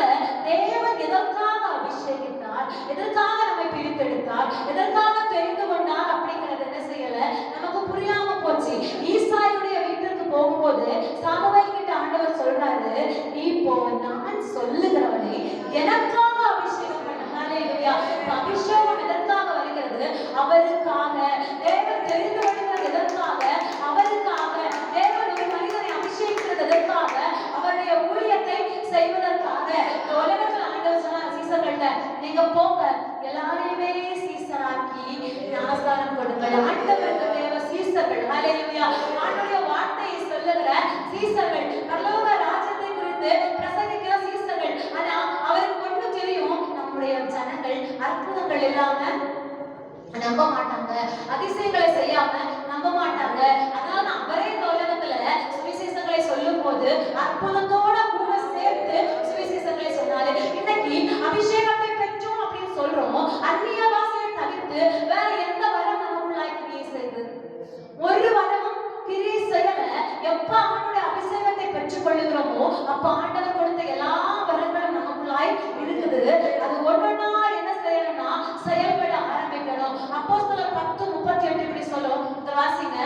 தேவன் எதற்காக அபிஷேகித்தார், எதற்காக நம்மை பிரித்தெடுத்தார், எதற்காக தெரிந்து கொண்டார் அப்படிங்கிறது என்ன செய்யல, நமக்கு புரியாம போச்சு. ஈசாயுடைய வீட்டிற்கு போகும்போது சாமுவேல் கிட்ட ஆண்டவர் சொல்றாரு, நீ போ, நான் சொல்லுகிறவனை எனக்காக அபிஷேகம் பண்ண. ஹல்லேலூயா. அபிஷேகம் எதற்காக வருகிறது? அவருக்காக. தேவன் தெரிந்து கொள்கிறது எதற்காக? அவருக்காக. ஹalleluya. ஆண்டவருடைய வார்த்தையை சொல்லுகிற சீசர்கள், பரலோக ராஜ்யத்தை குறித்து பிரசங்கிக்கிற சீசர்கள். ஆனா அவருக்கு ஒண்ணு தெரியும், நம்முடைய ஜனங்கள் அற்புதங்கள் இல்லாம நம்ப மாட்டாங்க, அதிசயங்களை செய்யாம நம்ப மாட்டாங்க. அதனால அவரே இந்த உலகத்துல சுவிசேஷங்களை சொல்லும் போது அற்புதத்தோட கூட சேர்த்து சுவிசேஷங்களை சொன்னாரு. இன்னைக்கு அபிஷேகத்தை பெற்றோம் அப்படின்னு சொல்றோம், அந்நிய பாஷையை தவிர்த்து வேற எந்த வரம் நமக்குள்ளாய் கிரியை செய்து? ஒரு வரமும் கிரியை செய்யல. எப்ப அவனுடைய அபிஷேகத்தை பெற்றுக் கொள்ளுகிறோமோ அப்ப ஆண்டவர் கொடுத்த எல்லா வரங்களும் நமக்குள்ளாய் இருக்குது. அது ஒன்னொன்னா என்ன செய்யணும்னா செயல்பட ஆரம்பிக்கணும். அப்போஸ்தலர் 10:38 இப்படி சொல்லும். இத வாசிங்க.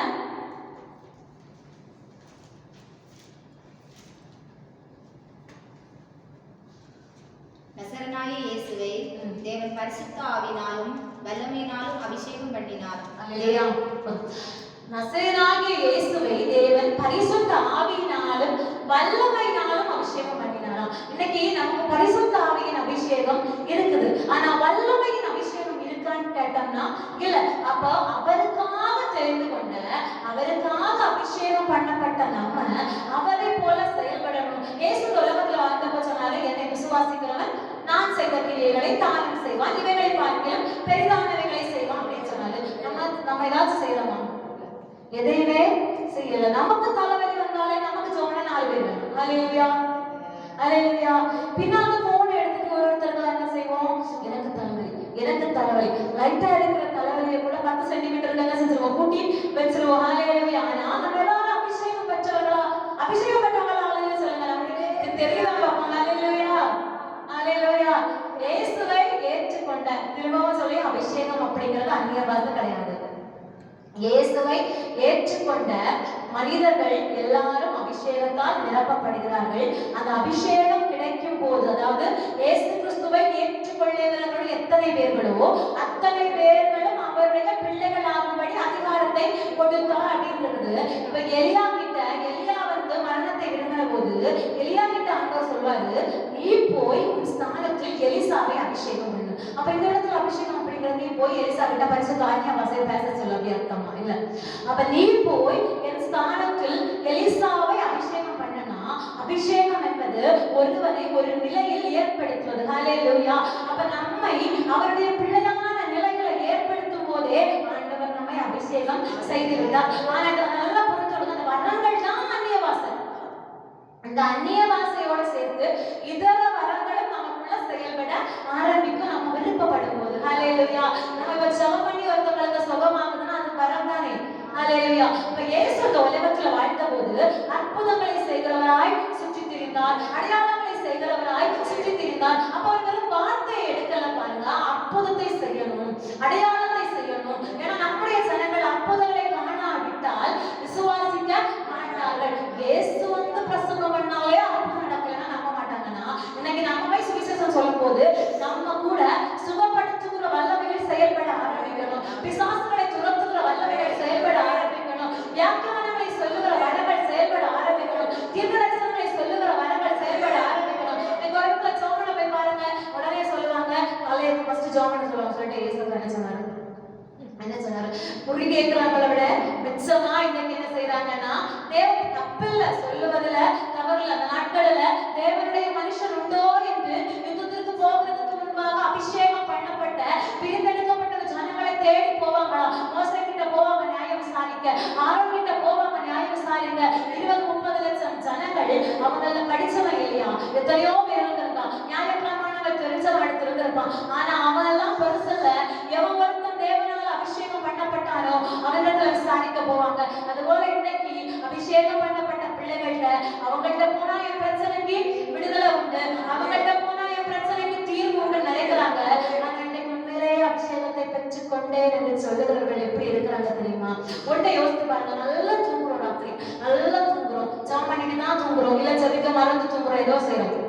நசரனாகிய இயேசுவை தேவன் பரிசுத்த ஆவியினாலும் வல்லமையினாலும் அபிஷேகம் பண்ணினார். அல்லேலூயா. நசரேயனாகிய இயேசுவை தேவன் பரிசுத்த ஆவியினாலும் வல்லமையினாலும் அபிஷேகம் பண்ணினாராம். இன்னைக்கு நமக்கு பரிசுத்த ஆவியின் அபிஷேகம் இருக்குது, ஆனா வல்லமையின் அபிஷேகம் இருக்கான்னு கேட்டோம்னா இல்ல. அப்ப அவருக்காக தெரிந்து கொண்ட, அவருக்காக அபிஷேகம் பண்ணப்பட்ட நம்ம அவரை போல செயல்படணும். இயேசு உலகத்துல வாழ்ந்தப்ப சொன்னாரு, என்னை விசுவாசிக்கிறவன் நான் செய்த கிரியைகளை தானும் செய்வான், இவைகளை பார்க்கிலும் பெரிதானவைகளை செய்வான் அப்படின்னு சொன்னாரு. நம்ம ஏதாச்சும் செய்யலாமா? எதையுமே செய்யல. நமக்கு தலைவலி வந்தாலே நமக்கு ஜோன 4 பேர் வேணும். ஹalleluya, ஹalleluya. பின்னால போன் எடுத்துட்டு ஒருத்தர்கள் என்ன செய்வோம்? எனக்கு தலைவலி, எனக்கு தலைவலி. லைட்டா இருக்கிற தலைவலியை கூட 10 சென்டிமீட்டர் என்ன செஞ்சிருவோம்? கூட்டி வச்சிருவோம். ஹalleluya. ஆனா நம்ம எல்லாரும் அபிஷேகம் பெற்றவர்களா? அபிஷேகம் பெற்றவங்களா? ஹalleluya சொல்லுங்க. நமக்கு தெரியுதா? ஹalleluya, ஹalleluya. இயேசுவை ஏற்றுக்கொண்ட, திரும்பவும் சொல்லி, அபிஷேகம் அப்படிங்கிறது அந்நிய பாஷை கிடையாது. இயேசுவை ஏற்றுக்கொண்ட மனிதர்கள் எல்லாரும் அபிஷேகத்தால் நிரப்பப்படுகிறார்கள். அந்த அபிஷேகம் கிடைக்கும் போது, அதாவது இயேசு கிறிஸ்துவை ஏற்றுக்கொள்ளுகிறவர்கள் எத்தனை பேர்களோ அத்தனை பேர்களும் அவருடைய பிள்ளைகளாகும்படி அதிகாரத்தை கொடுத்தார் அப்படின்றது. இப்ப எலியா வந்து மரணத்தை விரும்பின போது எலியா கிட்ட ஆண்டவர் சொல்வாரு, நீ போய் உன் ஸ்தானத்தில் எலிசாவை அபிஷேகம் பண்ணு. அப்ப இந்த இடத்துல அபிஷேகம் அப்படிங்கிறது நீ போய் எலிசா கிட்ட பரிசுத்த ஆவியானவர் வாசையை பேச சொல்ல அப்படி அர்த்தமா? இல்ல. அப்ப நீ போய் என் ஸ்தானத்தில் எலிசாவை அபிஷேகம் பண்ணனா, அபிஷேகம் என்பது ஒருவனை ஒரு நிலையில் ஏற்படுத்துவது. ஹalleluya. அப்ப நம்மை அவருடைய பிள்ளையான நிலைகளை ஏற்படுத்தும் போதே ஆண்டவர் நம்மை அபிஷேகம் செய்து விட்டார். ஆனா நல்லா புரிஞ்சுக்கணும், அந்த வரங்கள் தான் அந்நிய வாசை. அந்த அந்நிய வாசையோட சேர்த்து இதர வரங்களும் நமக்குள்ள செயல்பட ஆரம்பிக்கும் நம்ம விருப்பப்படும் போது. ஹalleluya. நம்ம இப்ப ஜெபம் பண்ணி ஒருத்தங்களுக்கு சுகமாகுதுன்னா அது வரம் தானே. ஹalleluya. இப்ப இயேசு இந்த உலகத்துல வாழ்ந்த போது அற்புதங்களை செய்கிறவராய் சுற்றி திரிந்தார், அடையாளங்களை செய்கிறவராய் சுற்றி திரிந்தார். அப்ப அவர் வெறும் வார்த்தையை எடுக்கல பாருங்க, அற்புதத்தை செய்யணும், அடையாளத்தை செய்யணும். ஏன்னா நம்முடைய ஜனங்கள் அற்புதங்களை காணாவிட்டால் விசுவாசிக்க மாட்டார்கள். இயேசு வந்து பிரசங்கம் பண்ணாலே அற்புதம் நடக்கலன்னா நம்ப மாட்டாங்கன்னா, இன்னைக்கு நம்ம போய் சுவிசேஷம் சொல்லும் போது நம்ம கூட சுகப்படுத்துகிற வல்லமைகள் செயல்பட ஆரம்பிக்கணும், பிசாசுகளை துரத்துகிற வல்லமைகள் செயல்பட ஆரம்பிக்கணும், வியாக்கியானங்களை சொல்லுகிற வரங்கள் செயல்பட ஆரம்பிக்கணும், தீர்க்கதரிசனங்களை சொல்லுகிற வரங்கள் செயல்பட ஆரம்பிக்கணும். நீங்க ஒரு இடத்துல ஜோமனை போய் பாருங்க, உடனே சொல்லுவாங்க காலையில ஃபர்ஸ்ட் ஜோமனை சொல்லுவாங்க. சொல்லிட்டு இயேசு என்ன சொன்னாரு? குறி கேட்கிறவங்களை விட மிச்சமா இன்னைக்கு என்ன செய்யறாங்கன்னா, தேவன் தப்பில்ல சொல்லுவதுல தவறில்ல. அந்த நாட்கள்ல தேவனுடைய மனுஷன் உண்டோ என்று யுத்தத்திற்கு போகிறதுக்கு முன்பாக அபிஷேகம் பண்ணப்பட்ட பிரிந்தெடுக்கப்பட்ட ஜனங்களை தேடி போவாங்களா? மோசே கிட்ட போவாங்க நியாயம் விசாரிக்க, ஆரோன் கிட்ட போவாங்க நியாயம் விசாரிக்க. 20-30 லட்சம் ஜனங்கள் அவங்கள படிச்சவன் இல்லையா? எத்தனையோ பேர் இருந்திருக்கான், நியாயப்பிரமாணங்கள் தெரிஞ்சவன் எடுத்திருந்திருப்பான். ஆனா அவனெல்லாம் பெருசல்ல. எவன் ஒருத்தன் தேவனால அபிஷேகம் பண்ணப்பட்டாரோ அவங்களிடத்துல விசாரிக்க போவாங்க. அதுபோல இன்னைக்கு அபிஷேகம் பண்ணப்பட்ட பிள்ளைகள்கிட்ட, அவங்கள்ட்ட போனா என் பிரச்சனைக்கு விடுதலை உண்டு, அவங்கள்ட்ட போனா என் பிரச்சனைக்கு தீர்வு உண்டு நினைக்கிறாங்க. ஆனா இன்னைக்கு உண்மையிலேயே அபிஷேகத்தை பெற்றுக்கொண்டேன் என்று சொல்லுகிறவர்கள் எப்படி இருக்கிறாங்க தெரியுமா? ஒன்றை யோசித்து பாருங்க. நல்லா தூங்குறோம், ராத்திரி நல்லா தூங்குறோம், ஜாம் பண்ணிட்டு தான் தூங்குறோம், இல்ல ஜெபிக்க மறந்து தூங்குறோம், ஏதோ செய்யறோம்.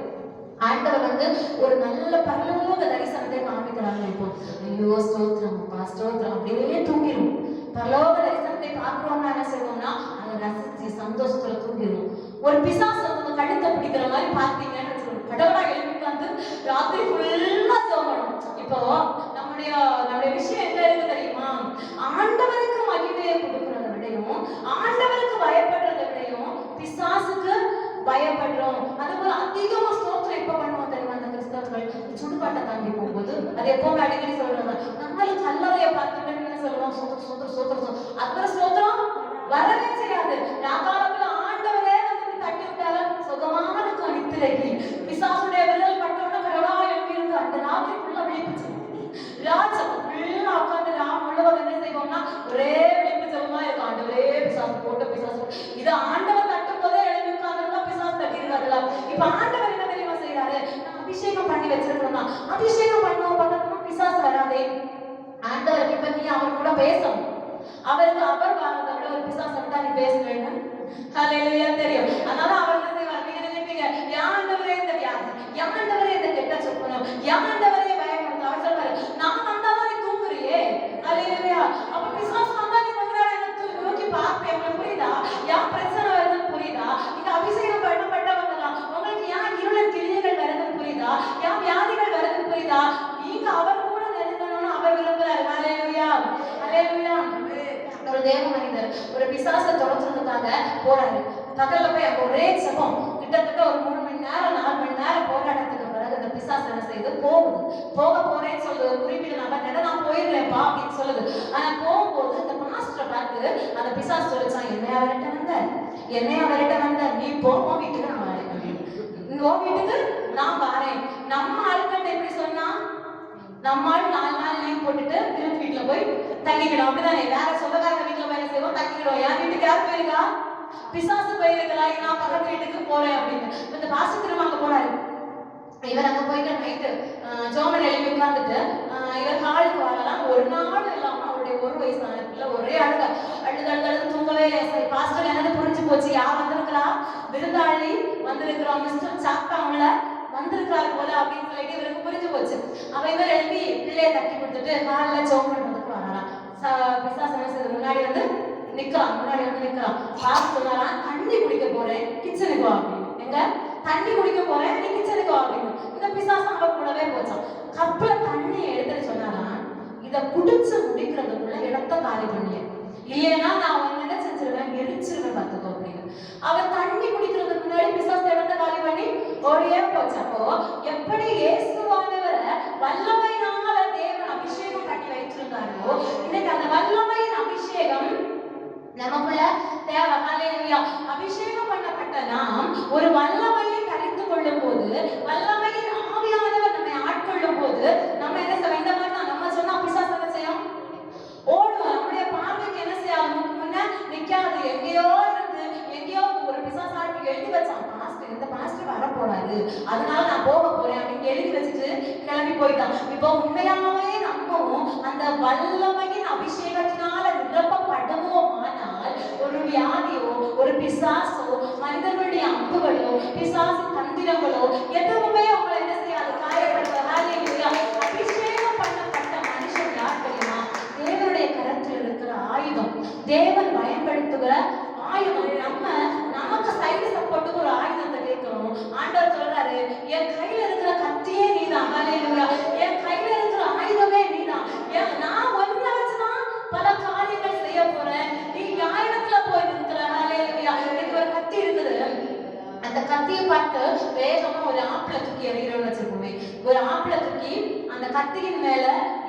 ஆண்டவர் வந்து ஒரு நல்ல பரலோக தரிசனத்தை காமிக்கிறாங்க. இப்போ ஐயோ ஸ்தோத்திரம் அப்பா ஸ்தோத்திரம் அப்படியே தூங்கிடும். பரலோக தரிசனத்தை பார்க்கிறோம்னா என்ன செய்வோம்னா அதை ரசிச்சு சந்தோஷத்துல தூங்கிடும். ஒரு பிசாசு வந்து கழுத்தை பிடிக்கிற மாதிரி பார்த்தீங்கன்னு கடவுளா எழுப்பி வந்து ராத்திரி ஃபுல்லா தூங்கணும். இப்போ நம்முடைய விஷயம் என்ன இருக்கு தெரியுமா? ஆண்டவருக்கு மகிமையை கொடுக்கிறத விட விடையும் ஆண்டவருக்கு பயப்படுறதை விடையும் பிசாசுக்கு பயப்படுறோம். அதுபோல அதிகமா ஸ்தோத்திரம் எப்ப பண்ணுவோம் தெரியுமா? அந்த கிறிஸ்தவர்கள் சுடுகாட்டை தாண்டி போகும்போது அது எப்பவுமே அடிக்கடி சொல்றாங்க, நம்மளும் கல்லறையை பார்த்துட்டு என்ன சொல்லுவோம்? சோத்திரம் சோத்திரம் சோத்திரம். அதுபோல ஸ்தோத்திரம் வரவே செய்யாது. ராகாலத்துல ஆண்டவரே வந்து தட்டி விட்டாலும் சுகமான இருக்கும் நித்திரைக்கு. பிசாசுடைய விரல் பட்டோட கடவுளா எழுப்பியிருந்து அந்த ராத்திரிக்குள்ள விழிப்புச்சு. ராஜம் ஃபுல்லா உட்காந்து ராம் முழுவதும் என்ன செய்வோம்னா ஒரே விழிப்பு ஜெபமா இருக்கும். ஆண்டவரே பிசாசு போட்டு பிசாசு போட்டு. இது ஆண்டவர் தட்டும் போதே எழுப்பி உட்கார்ந்துருந்தா பிசாசு தட்டிருக்காதுல. இப்ப ஆண்டவர் என்ன தெரியுமா செய்யறாரு? நம்ம அபிஷேகம் பண்ணி வச்சிருக்கோம்னா அபிஷேகம் பண்ணோம்னா பிசாசு வராதே. ஆண்டவருக்கு இப்ப நீ அவர் கூட பேசணும். அவருக்கு அவர் வாழ்றதை விட ஒரு பிசாசு விட்டா நீ பேசுவேன்னு ஹல்லேலூயா தெரியும். அதனால அவர் என்ன செய்வார்? நீங்க நினைப்பீங்க, யாண்டவரே இந்த வியாதி, யாண்டவரே இந்த கெட்ட சொப்பனம், யாண்டவரே பயப்படுத்த. அவர் சொல்வாரு, நான் வந்தாதான் நீ தூங்குறியே. ஹல்லேலூயா. அப்ப பிசாசு வந்தா நீ கொஞ்ச நேரம் என்ன நோக்கி பார்ப்பேன். உங்களுக்கு புரியுதா? ஏன் பிரச்சனை வருதுன்னு புரியுதா? நீங்க அபிஷேகம் பண்ணப்பட்டவங்க தான். உங்களுக்கு ஏன் இருளின் கிரியைகள் வருதுன்னு புரியுதா? ஏன் வியாதிகள் வருதுன்னு புரியுதா? நீங்க அவர் கூட நெருங்கணும்னு அவர் விரும்புறாரு. ஹல்லேலூயா ஹல்லேலூயா. ஒரு தேவ மனிதர் ஒரு பிசாசை துரத்துறதுக்காக போறாரு. பகல்ல போய் அங்க ஒரே ஜெபம், கிட்டத்தட்ட ஒரு 3 மணி நேரம் 4 மணி நேரம் போராட்டத்துக்கு பிறகு அந்த பிசாசு என்ன செய்யுது? போகுது. போறேன்னு சொல்லுது. ஒரு குறிப்பிட்ட நபர் நான் போயிடுறேன்ப்பா அப்படின்னு சொல்லுது. ஆனா போகும்போது இந்த மாஸ்டரை பார்த்து அந்த பிசாசு சொல்லிச்சான், என்னையா விரட்ட வந்த நீ போவோம் வீட்டுக்கு நான் வரேன். உன் வீட்டுக்கு நான் வரேன். நம்ம ஆட்கள் எப்படி சொன்னா, நம்மால் 4 நாள் லீவ் போட்டுட்டு திருப்பி வீட்டுல போய் தங்கிக்கிடும். அப்படிதானே? வேற சொந்தக்காரங்க வீட்டுல போய் செய்வோம், தங்கிக்கிடும். என் வீட்டுக்கு யார் போயிருக்கா? பிசாசு போயிருக்கா? நான் பக்கத்து வீட்டுக்கு போறேன் அப்படின்னு. இந்த பாசு திரும்ப அங்க போனாரு. இவர் அங்க போயிட்டு நைட்டு ஜோமன் எழுப்பி உட்கார்ந்துட்டு இவர் ஹாலுக்கு வரலாம். ஒரு நாள் இல்லாம அவருடைய 1 வயசான பிள்ளை ஒரே அழுது தூங்கவே இல்லை. சரி பாஸ்டர் என்னது புரிஞ்சு போச்சு, யார் வந்திருக்கிறா? விருந்தாளி வந்திருக்கிறோம், மிஸ்டர் சாப்பிட்டாங்கள வந்திருக்காரு போல அப்படின்னு சொல்லிட்டு இவருக்கு புரிஞ்சு போச்சு. அவ இவர் எழுப்பி பிள்ளைய தட்டி கொடுத்துட்டு ஹால்ல ஜோம் பண்றதுக்கு வரலாம். பிசாசு முன்னாடி வந்து நிக்கிறான். பாஸ் சொன்னாராம், தண்ணி குடிக்க போறேன் கிச்சனுக்கு வா அப்படின்னு. எங்க தண்ணி குடிக்க போறேன், நீ கிச்சனுக்கு வா அப்படின்னு. இந்த பிசாசு அவர் கூடவே போச்சான். கப்பல தண்ணி எடுத்துட்டு சொன்னாராம், இத குடிச்சு முடிக்கிறதுக்குள்ள இடத்த காலி பண்ணிய, இல்லைன்னா நான் அவன் என்ன செஞ்சிருவேன், எரிச்சிருவேன் பார்த்துக்கோ அப்படின்னு. அவர் தண்ணி குடிக்கிறதுக்கு முன்னாடி பிசாசு இடத்த காலி பண்ணி ஓடியே போச்சப்போ, எப்படி இயேசுவானவரை வல்லமையினால தேவன் அபிஷேகம் பண்ணி வைத்திருந்தாரோ, இன்னைக்கு அந்த வல்லமையின் அபிஷேகம் நமக்குள்ள தேவை. ஹல்லேலூயா. அபிஷேகம் பண்ணப்பட்ட நாம் ஒரு வல்லமையை தரித்து கொள்ளும் போது, வல்லமையின் ஆவியானவர் நம்மை ஆட்கொள்ளும் போது நம்ம என்ன செய்வோம்? இந்த மாதிரி தான் நம்ம சொன்னா பிசாசு என்ன செய்யும்? ஓடும். நம்முடைய பார்வைக்கு என்ன செய்யாது? முன்ன நிக்காது. எங்கேயோ ஒரு பிசாசாட்டி எழுதி வச்சான், இந்த பாஸ்டர் வர போறாரு, அதனால நான் போக போறேன் அப்படின்னு எழுதி வச்சுட்டு கிளம்பி போயிட்டான். இப்போ உண்மையாவே நம்மவும் அந்த வல்லமையின் அபிஷேகத்தினால நிரப்பப்படுவோம். ஆனால் ஒரு வியாதியோ ஒரு பிசாசோ மனிதர்களுடைய அம்புகளோ பிசாசின் தந்திரங்களோ எதுவுமே உங்களை என்ன செய்யாது? காயப்படுத்த. அபிஷேகம் பண்ணப்பட்ட மனுஷன் யார் தெரியுமா? தேவனுடைய கரத்தில் இருக்கிற ஆயுதம், தேவன் பயன்படுத்துகிற ஆயுதம். நமக்கு சைடு சப்போர்ட்டுக்கு ஒரு ஆயுதத்தை கேட்கிறோம். ஆண்டவர் சொல்றாரு, என் கையில இருக்கிற கத்தியே நீதான். ஹல்லேலூயா. என் கையில இருக்கிற ஆயுதமே நீதான். நான் ஒன்ன வச்சுதான் பல காரியங்கள் செய்ய போறேன். நீ ஞாயிறத்துல போய் நிற்கிற. ஹல்லேலூயா. எனக்கு ஒரு கத்தி இருக்குது. அந்த கத்தியை பார்த்து வேகமா ஒரு ஆப்பிள தூக்கி எறிகிறோம்னு வச்சிருக்கோமே, ஒரு ஆப்பிள தூக்கி அந்த கத்தியின் மேல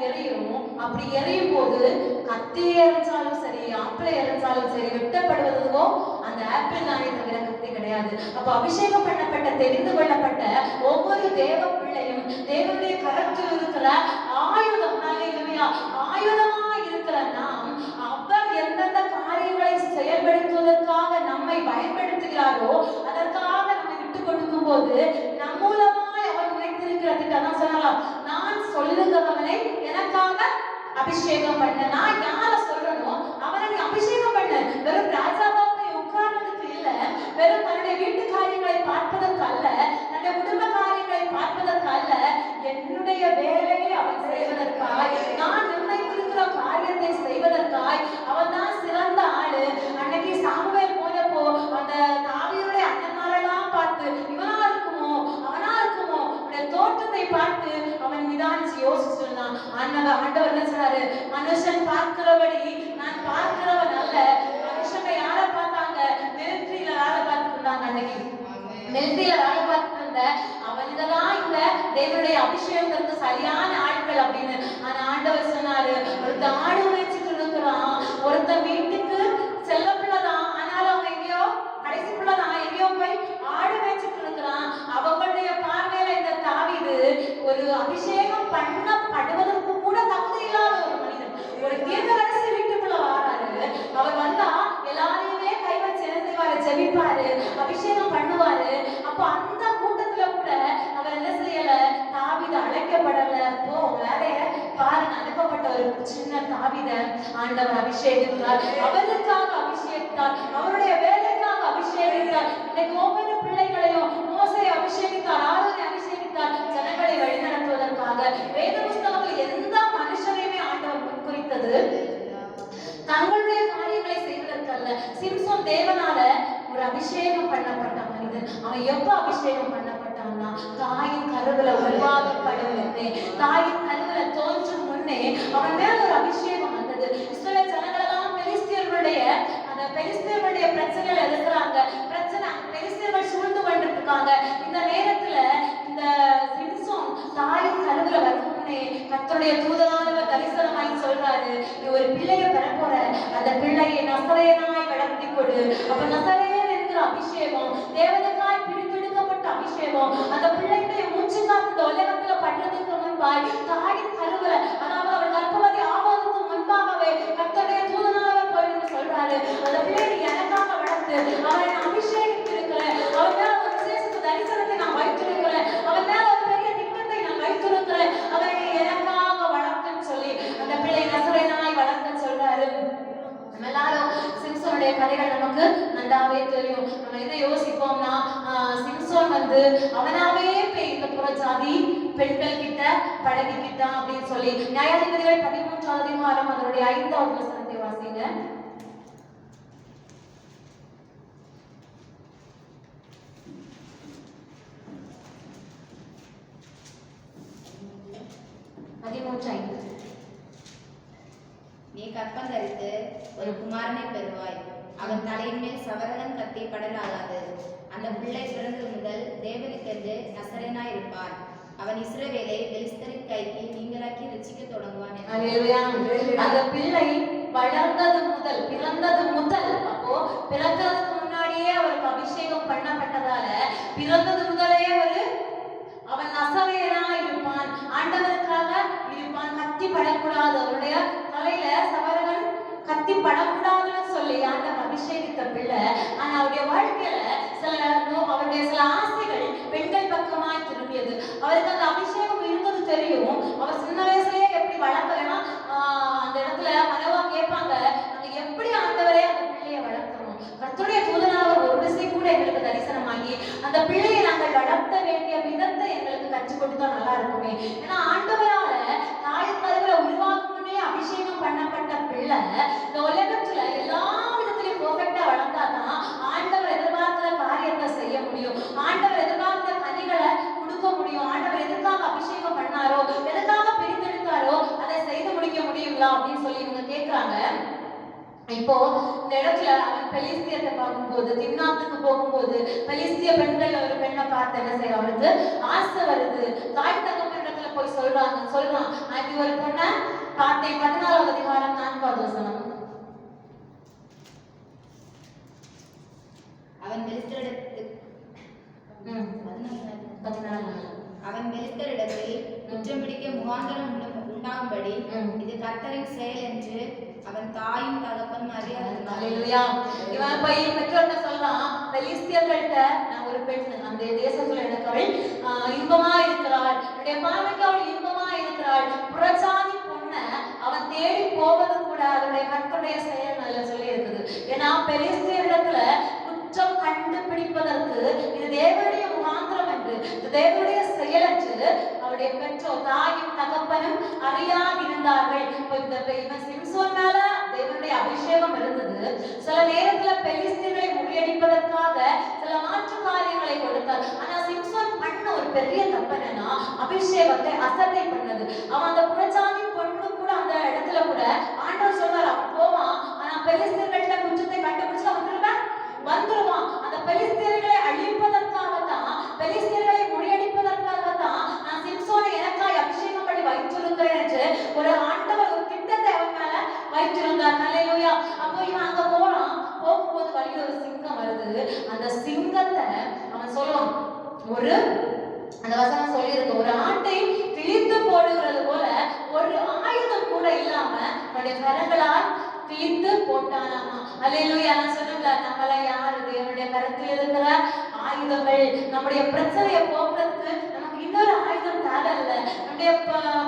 எறிகிறோம். அப்படி எறியும் போது கத்தி எறிஞ்சாலும் சரி, ஆப்பிளை எறிஞ்சாலும் சரி, வெட்டப்படுவதோ அந்த ஆப்பிள் தானே தவிர கத்தி கிடையாது. அப்ப அபிஷேகம் பண்ணப்பட்ட தெரிந்து கொள்ளப்பட்ட ஒவ்வொரு தேவ பிள்ளையும் தேவனுடைய கரத்தில் இருக்கிற ஆயுதம். ஹல்லேலூயா. ஆயுதமா இருக்கிற நாம் அவர் எந்தெந்த காரியங்களை செயல்படுத்துவதற்காக நம்மை பயன்படுத்துகிறாரோ அதற்காக நம்மை விட்டு கொடுக்கும் போது நம் மூலமாய் அவர் நினைத்திருக்கிற திட்டம் சொல்லலாம். நான் சொல்லுகிறவனை எனக்காக அபிஷேகம் பண்ண. நான் யார சொல்லணும் அவனை நீ அபிஷேகம் பண்ண. வெறும் ராஜாவா போய் உட்கார்றதுக்கு இல்ல, வெறும் தன்னுடைய வீட்டு காரியங்களை பார்ப்பதற்கு அல்ல, தன்னுடைய குடும்ப காரியங்களை பார்ப்பதற்கு அல்ல, என்னுடைய வேலையை அவன் செய்வதற்காய், நான் நிர்ணயித்திருக்கிற காரியத்தை செய்வதற்காய் அவன் தான் சிறந்த ஆளு. அன்னைக்கு சாமுவேல் போனப்போ அந்த தாவீதுடைய அண்ணன்மாரெல்லாம் பார்த்து இவனா இருக்குமோ அவனா இருக்குமோ தோற்றத்தை பார்த்து அவன் நிதானிச்சு யோசிச்சு சொன்னான். ஆண்டவர் என்ன சொன்னாரு? மனுஷன் பார்க்கிறபடி நான் பார்க்கிறவன் அல்ல, அபிஷேகத்துக்கு சரியான ஆட்கள் அப்படின்னு. ஆனா ஆண்டவர் சொன்னாரு, ஒருத்த ஆடு மேய்ச்சிட்டு இருக்கிறான், ஒருத்த வீட்டுக்கு செல்ல பிள்ளைதான், ஆனாலும் அவங்க எங்கேயோ கடைசி பிள்ளைதான் எங்கேயோ போய் ஆடு மேய்ச்சிட்டு இருக்கிறான். அவங்களுடைய பார்வையில இந்த தாவீது ஒரு அபிஷேகம் பண்ணப்படுவதற்கு கூட தகுதி இல்லாத ஒரு மனிதன். ஒரு தீர்க்கதரிசி வீட்டுக்குள்ள வாராரு, அவர் வந்தா எல்லாரையுமே கை வச்சு என்ன செய்வாரு, ஜெபிப்பாரு, அபிஷேகம் பண்ணுவாரு. அப்ப அந்த கூட்டத்துல கூட அவர் என்ன செய்யல, தாவீது அழைக்கப்படல. போ வேலைய பாருங்க, அனுப்பப்பட்ட ஒரு சின்ன தாவீத ஆண்டவர் அபிஷேகித்தார், அவருக்காக அபிஷேகித்தார், அவருடைய வேலைக்காக அபிஷேகித்தார். இன்னைக்கு ஒவ்வொரு பிள்ளைகளையும் மோசே அபிஷேகித்தார், ஆரோனை அபிஷேகித்தார், ஜனங்களை வழிநடத்துவதற்காக. வேத புஸ்தகத்தில் எந்த மனுஷனையுமே ஆண்டவர் முன்குறித்தது தங்களுடைய காரியங்களை செய்வதற்கல்ல. சிம்சோன் தேவனால ஒரு அபிஷேகம் பண்ணப்பட்ட மனிதன். அவன் எப்ப அபிஷேகம் பண்ணப்பட்டான்னா, தாயின் கருவில உருவாகப்படுவதே, தாயின் கருவில தோன்றும் முன்னே அவன் மேல ஒரு அபிஷேகம் வந்தது. இஸ்ரவேல் ஜனங்களெல்லாம் பெலிஸ்தியர்களுடைய அந்த பெலிஸ்தியர்களுடைய பிரச்சனைகள் எதிர்க்கிறாங்க. பிரச்சனை பெலிஸ்தியர்கள் சூழ்ந்து கொண்டிருக்காங்க. இந்த நேரத்துல இந்த சிம்சோன் தாயின் கருவில வரும் முன்னே கர்த்தருடைய தூதனானவர் தரிசனமாய் சொல்றாரு, நீ ஒரு பிள்ளையை பெற போற, அந்த பிள்ளையை நசரேயனாய் வளர்த்தி கொடு. அப்ப நசரேயன் என்கிற அபிஷேகம், தேவனுக்காய் பிரித்தெடுக்கப்பட்ட அபிஷேகம், அந்த பிள்ளையுடைய மூச்சு காத்து இந்த உலகத்துல படுறதுக்கு முன்பாய் தாயின் கருவில, அதாவது அவள் கர்ப்பவதி ஆவதற்கு முன்பாகவே கர்த்தருடைய தூதனானவர் போய் சொல்றாரு, அந்த பிள்ளையை எனக்காக வளர்த்து அவனை நான் அபிஷேகித்திருக்கிறேன், அவன் மேல ஒரு விசேஷ தரிசனத்தை நான் வைத்திருக்கிறேன், அவன் மேல ஒரு பெரிய திட்டத்தை நான் வைத்திருக்கிறேன், அவனை எனக்காக வளர்த்துன்னு சொல்லி அந்த பிள்ளை நசரேயனாய் வளர்க்க சொல்றாரு. நம்ம எல்லாரும் சிம்சோனுடைய கதைகள் நமக்கு நன்றாவே தெரியும். நம்ம என்ன யோசிப்போம்னா, சிம்சோன் அவனாவே இந்த புறஜாதி பெண்கள் கிட்ட பழகிக்கிட்டான் அப்படின்னு சொல்லி. நியாயாதிபதிகள் 13ஆம் அதிகாரம் அதனுடைய 5வது வசனத்தை வாசிங்க. நீ கற்பம் தரித்து ஒரு குமாரனை பெறுவாய், அவன் தலையின் மேல் சவரகன் கத்தி படலாகாது. அந்த பிள்ளை பிறந்தது முதல் தேவனுக்கென்று நசரேயனாய் இருப்பார். அவன் இஸ்ரவேலை பெலிஸ்தரின் கைக்கு நீங்களாக்கி ரட்சிக்க தொடங்குவான். அந்த பிள்ளை வளர்ந்தது முதல், பிறந்தது முதல், அப்போ பிறந்ததுக்கு முன்னாடியே அவருக்கு அபிஷேகம் பண்ணப்பட்டதால பிறந்தது முதலே அவன் நசரேயனாய் இருப்பான், ஆண்டவருக்காக இருப்பான், கத்தி படக்கூடாது, அவருடைய தலையில சவரகன் கத்தி படக்கூடாதுன்னு சொல்லி ஆண்டவர் அபிஷேகித்த பிள்ளை. ஆனா அவருடைய வாழ்க்கையில அவருடைய சில ஆசைகள் பெண்கள் பக்கமாய் திரும்பியது. அவருக்கு அந்த அபிஷேகம் இருந்தது தெரியும். அவர் சின்ன வயசுலயே எப்படி வளர்க்கலன்னா, அந்த இடத்துல மனவா கேட்பாங்க, நாங்க எப்படி ஆண்டவரே அந்த பிள்ளையை வளர்க்கணும். கர்த்தருடைய தூதனானவர் ஒரு விசை கூட எங்களுக்கு தரிசனமாகி அந்த பிள்ளையை நாங்கள் வளர்த்த வேண்டிய விதத்தை எங்களுக்கு கற்றுக் கொடுத்தா நல்லா இருக்குமே. ஏன்னா ஆண்டவரால தாயின் கருவில உருவாக்கும் முன்னே அபிஷேகம் பண்ணப்பட்ட பிள்ளை இந்த உலகத்துல எல்லா விதத்திலையும் பெர்ஃபெக்ட்டா வளர்ந்தாதான் ஆண்டவர் எதிர்பார்க்கிற காரியத்தை செய்ய முடியும், ஆண்டவர் எதிர்பார்க்கிற கனிகளை கொடுக்க முடியும். ஆண்டவர் எதுக்காக அபிஷேகம் பண்ணாரோ, எதுக்காக பிரித்தெடுத்தாரோ அதை செய்து முடிக்க முடியுங்களா அப்படின்னு சொல்லி இவங்க கேட்கிறாங்க. இப்போ இந்த இடத்துல அவன் பெலிஸ்தியத்தை பார்க்கும்போது, திம்னாத்துக்கு போகும்போது பெலிஸ்திய பெண்கள் ஒரு பெண்ணை பார்த்து என்ன செய்ய, அவனுக்கு ஆசை வருது. தாய் தகப்பனிடத்துல போய் சொல்றான், அது ஒரு பொண்ணை பார்த்தேன். 14வது அதிகாரம் 4வது வசனம். அவன் பெலிஸ்தரிடத்தில் குற்றம் பிடிக்க முகாந்தரம் உண்டாகும்படி இது கர்த்தரின் செயல் என்று அவன் தாயும் தகப்பனும் அறியாதிருந்தார்கள். இவன் போய் பெற்றோர்கிட்ட சொல்றான், பெலிஸ்தியர்கள்ட்ட நான் ஒரு பெண், அந்த தேசத்துல எனக்கு அவள் இன்பமா இருக்கிறாள், என்னுடைய பார்வைக்கு அவள் இன்பமா இருக்கிறாள், புறஜாதி பொண்ணை அவன் தேடி போவது கூட அதனுடைய கர்த்தருடைய செயல் நல்ல சொல்லி இருக்குது. ஏன்னா பெலிஸ்தியரிடத்துல குற்றம் கண்டுபிடிப்பதற்கு இது தேவனுடைய முகாந்திரம் என்று, இது தேவனுடைய செயல் என்று அவருடைய பெற்றோர் தாயும் தகப்பனும் அறியாதிருந்தார்கள். இவன் சிம்சோன் மேல தேவனுடைய அபிஷேகம் இருந்தது. சில நேரத்துல பெலிஸ்தீனை முறியடிப்பதற்காக சில மாற்று காரியங்களை கொடுத்தார். ஆனா சிம்சோன் பண்ண ஒரு பெரிய தப்பு என்னன்னா, அபிஷேகத்தை அசட்டை பண்ணது. அவன் அந்த புறஜாதி பொண்ணு கூட அந்த இடத்துல கூட ஆண்டவர் சொன்னார், அவன் போவான், ஆனா பெலிஸ்தீர்கள்ட்ட குற்றத்தை கண்டுபிடிச்சு அவன் திரும்ப வந்துருவான். அந்த பெலிஸ்தீர்களை அழிப்பதற்காகத்தான், பெலிஸ்தீர்களை முறியடிப்பதற்காகத்தான் நான் சிம்சோனை அந்த சிங்கத்தை அவன் சொல்லுவான். ஒரு அந்த வசனம் சொல்லி இருக்கு, ஒரு ஆட்டை கிழித்து போடுகிறது போல ஒரு ஆயுதம் கூட இல்லாம அவனுடைய கரங்களால் கிழித்து போட்டானாமா. அல்லேலூயா. நான் சொன்னேன்ல, நம்மள யாரு தேவனுடைய கரத்தில் இருக்கிற ஆயுதங்கள். நம்முடைய பிரச்சனையை போக்குறதுக்கு நமக்கு இன்னொரு ஆயுதம் தேவையில்லை. நம்முடைய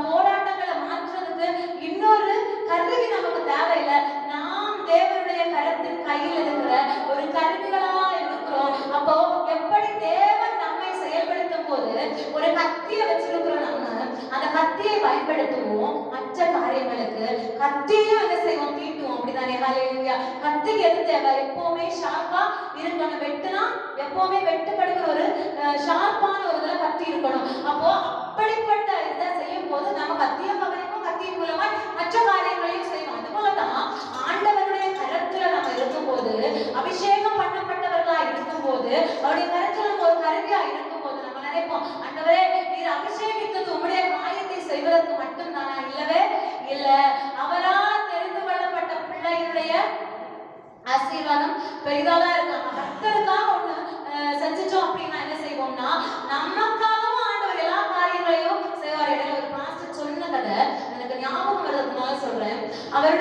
போராட்டங்களை மாற்றுறதுக்கு இன்னொரு கருவி நமக்கு தேவையில்லை. நாம் தேவனுடைய கரத்தின் கையில் இருக்கிற ஒரு கருவிகளா இருக்கிறோம். அப்போ எப்படி தேவன் நம்மை செயல்படுத்தும் போது ஒரு கத்தியை வச்சிருக்கிறோம், நம்ம அந்த கத்தியை பயன்படுத்துவோம் மற்ற காரியங்களுக்கு. கத்தியும் என்ன செய்வோம், தீட்டுவோம். அப்படிதானே? ஹல்லேலூயா. கத்திக்கு எது தேவை? எப்பவுமே ஷார்ப்பா இருக்கணும். வெட்டுனா எப்பவுமே வெட்டுப்படுகிற ஒரு ஷார்ப்பான ஒரு இதுல கத்தி இருக்கணும். அப்போ அப்படிப்பட்ட இதை செய்யும் போது நம்ம கத்தியை கவனிப்போம், கத்தியின் மூலமா மற்ற காரியங்களையும் செய்வோம். அது போலதான் ஆண்டவருடைய கரத்துல நம்ம இருக்கும் போது, அபிஷேகம் பண்ணப்பட்டவர்களா இருக்கும் போது, அவருடைய கரத்துல நம்ம ஒரு கருவியா இருக்கும் போது நம்ம நினைப்போம், ஆண்டவரே நீர் அபிஷேகித்தது உம்முடைய காரியத்தை செய்வதற்கு மட்டும் தானா? இல்லவே இல்ல. அவரால் தெரிந்து கொள்ளப்பட்ட பிள்ளைகளுடைய ஆசீர்வாதம் பெரிதாதான் இருக்காங்க. கர்த்தருக்காக ஒண்ணு செஞ்சுட்டோம் அப்படின்னா என்ன செய்வோம்னா, நமக்காகவும் ஆண்டவர் எல்லா காரியங்களையும் செய்வார். இடையில ஒரு பாஸ்டர் சொன்ன கதை எனக்கு ஞாபகம் வர்றதுனால சொல்றேன். அவர்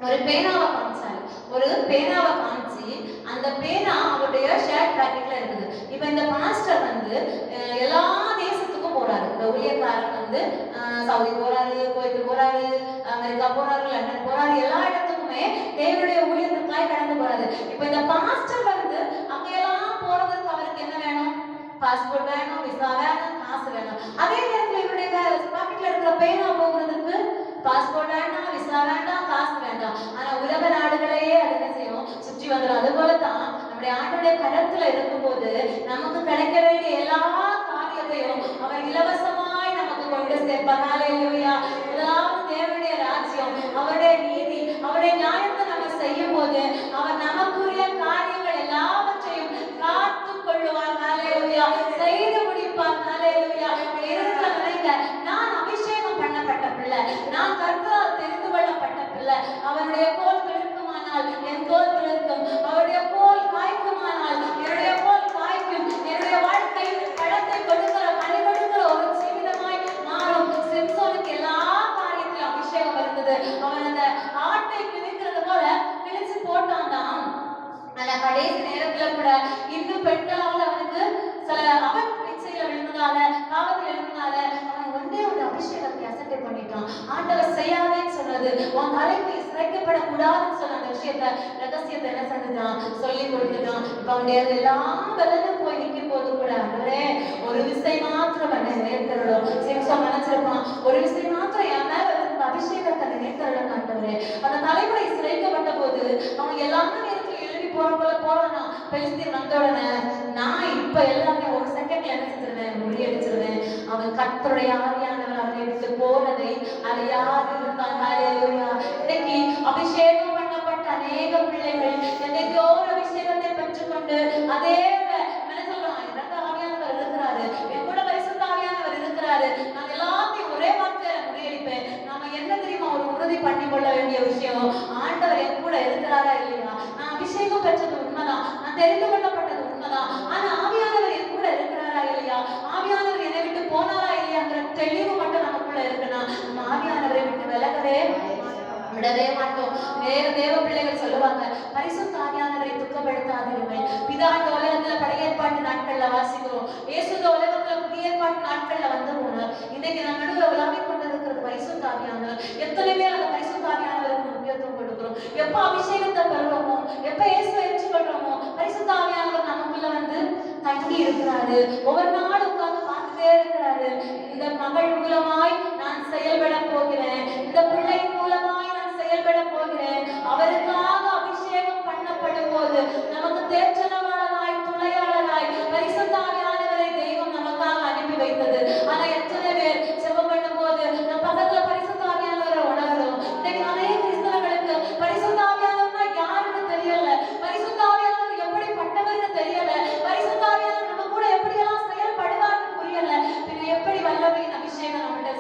ஒரு பேனாவை காமிச்சாரு. ஒரு பேனாவை காமிச்சு அந்த பேனா அவருடைய ஷர்ட் பாக்கெட்ல இருக்குது. இப்ப இந்த பாஸ்டர் எல்லா தேசத்துக்கும் போறாரு. இந்த ஊழியக்காரர் சவுதி போறாரு, குவைத் போறாரு, அமெரிக்கா போறாரு, லண்டன் போறாரு. எல்லா இடத்துக்குமே தேவனுடைய ஊழியத்துக்காய் கடந்து போறாரு. இப்ப இந்த பாஸ்டர் அங்க எல்லாம் போறதுக்கு அவருக்கு என்ன வேணும்? பாஸ்போர்ட் வேணும், விசா வேணும், காசு வேணும். அதே நேரத்துல இவருடைய பாக்கெட்ல இருக்கிற பேனா போகிறதுக்கு பாஸ்போர்ட் வேண்டாம், விசா வேண்டாம், காசு வேண்டாம். ஆனா உலக நாடுகளையே அது என்ன செய்யும், சுற்றி வந்துடும். அது போலதான் நம்முடைய ஆண்டுடைய கரத்துல இருக்கும்போது நமக்கு கிடைக்க வேண்டிய எல்லா காரியத்தையும் அவர் இலவசமாய் நமக்கு கொண்டு சேர்ப்பார். ஹல்லேலூயா. முதலாவது தேவனுடைய ராஜ்யம், அவருடைய நீதி, அவருடைய நியாயத்தை நம்ம செய்யும் போது அவர் நமக்குரிய காரியங்கள் எல்லாவற்றையும் காத்து கொள்ளுவார். ஹல்லேலூயா. செய்து முடிப்பார். ஹல்லேலூயா. நான் அபிஷேகம் பண்ணப்பட்ட பிள்ளை, நான் கர்த்தரால் தெரிந்து கொள்ளப்பட்ட பிள்ளை. அவருடைய கோல் இருக்குமானால் என் கோல் இருக்கும், அவருடைய கோல் காய்க்குமானால் என்னுடைய கோல் காய்க்கும். என்னுடைய வாழ்க்கை பழத்தை கொடுக்கிற, கனி கொடுக்கிற ஒரு ஜீவிதமாய் மாறும். சிம்சோனுக்கு எல்லா காரியத்திலும் அபிஷேகம் இருந்தது. அவன் அந்த ஆட்டை கிழிக்கிறது போல கிழிச்சு போட்டான் தான். ஆனா கடைசி நேரத்துல கூட இன்னும் பெண்களால் அவனுக்கு சில அவன் பிச்சையில விழுந்ததால, பாவத்தில் எழுந்ததால அவன் ஒன்றே ஒரு அபிஷேகத்தை அசட்டை பண்ணிட்டான். ஆண்டவர் செய்யாதேன்னு சொன்னது, உன் தலைக்கு சிறைக்கப்படக்கூடாதுன்னு சொன்ன அந்த விஷயத்த, ரகசியத்தை என்ன செஞ்சுட்டான், சொல்லி கொடுத்துட்டான். இப்ப அவனுடைய எல்லாம் பலனும் போய் நிற்கும் போது கூட, அவரே ஒரு விசை மாத்திரம் என்னை நேர்த்தருளும். சிம்சோன் நினைச்சிருப்பான், ஒரு விசை மாத்திரம் என் மேல வச்சிருந்த அபிஷேகத்தை நேர்த்தருளும் ஆண்டவரே. அந்த தலைமுறை சிறைக்கப்பட்ட போது அவன் எல்லாமே போறானா, பெலிஸ்தீன் வந்த உடனே நான் இப்ப எல்லாமே ஒரு செகண்ட்ல என்ன செஞ்சிருவேன், முறியடிச்சிருவேன். அவன் கர்த்தருடைய ஆவியானவர் அவனை விட்டு போனதை அது யார் இருந்தாங்க. ஹல்லேலூயா. இன்னைக்கு அபிஷேகம் பண்ணப்பட்ட அநேக பிள்ளைகள் என்னைக்கோ ஒரு அபிஷேகத்தை பெற்றுக்கொண்டு அதே சொல்றான், எனக்கு ஆவியானவர் இருக்கிறாரு, என் கூட பரிசுத்த ஆவியானவர் இருக்கிறாரு, நான் எல்லாத்தையும் ஒரே வார்த்தையில முறியடிப்பேன். நாம என்ன தெரியுமா ஒரு உறுதி பண்ணி கொள்ள வேண்டிய விஷயம், ஆண்டவர் என் கூட இருக்கிறாரா இல்லையா? நான் அபிஷேகம் பெற்றது உண்மைதான், நான் தெரிந்து கொள்ளப்பட்டது உண்மைதான். ஆனா ஆவியானவர் என் கூட இருக்கிறாரா இல்லையா, ஆவியானவர் என்னை விட்டு போனாரா இல்லையாங்கிற தெளிவு மட்டும் நமக்குள்ள இருக்குன்னா நம்ம ஆவியானவரை விட்டு விடவே மாட்டோம். வேற தேவ பிள்ளைகள் சொல்லுவாங்க, பரிசுத்த ஆவியானவரை துக்கப்படுத்தாதீர்கள். பிதா இந்த உலகத்துல பழைய ஏற்பாட்டு நாட்கள்ல வாசிக்கிறோம், இயேசு இந்த உலகத்துல புதிய ஏற்பாட்டு நாட்கள்ல வந்து போனார். இன்னைக்கு நம்ம நடுவில் உலாவிக் கொண்டிருக்கிறது பரிசுத்த ஆவியானவர். எத்தனை பேர் அந்த பரிசுத்த ஆவியானவருக்கு முக்கியத்துவம் கொடுக்கிறோம்? எப்ப அபிஷேகத்தை பெறுறோமோ, எப்ப இயேசுவை ஏற்றுக்கொள்றோமோ, பரிசுத்த ஆவியானவர் நமக்குள்ள தங்கி இருக்கிறாரு. ஒவ்வொரு நாளும் உட்கார்ந்து பார்த்துட்டே இருக்கிறாரு. இந்த மகள் மூலமாய் நான் செயல்பட போகிறேன், இந்த பிள்ளையின் மூலமாய் நான் செயல்பட போகிறேன். அவருக்காக அபிஷேகம் பண்ணப்படும் போது நமக்கு தேற்றனவாளராய், துணையாளராய் பரிசுத்த ஆவியானவரை தெய்வம் நமக்காக அனுப்பி வைத்தது. ஆனா எத்தனை பேர் ஜெபம் பண்ணும் போது நம்ம பக்கத்துல பரிசுத்த ஆவியானவரை உணர்றோம். இன்னைக்கு நிறைய கிறிஸ்தவர்களுக்கு பரிசுத்த ஆவியானவர்னா யாருன்னு தெரியல, பரிசுத்த ஆவியானவர் எப்படிப்பட்டவர்னு தெரியல, பரிசுத்த ஆவியானவர் நம்ம கூட எப்படியெல்லாம் செயல்படுவார்னு புரியல. பின்ன எப்படி வல்லமையின் அபிஷேகம் நம்மகிட்ட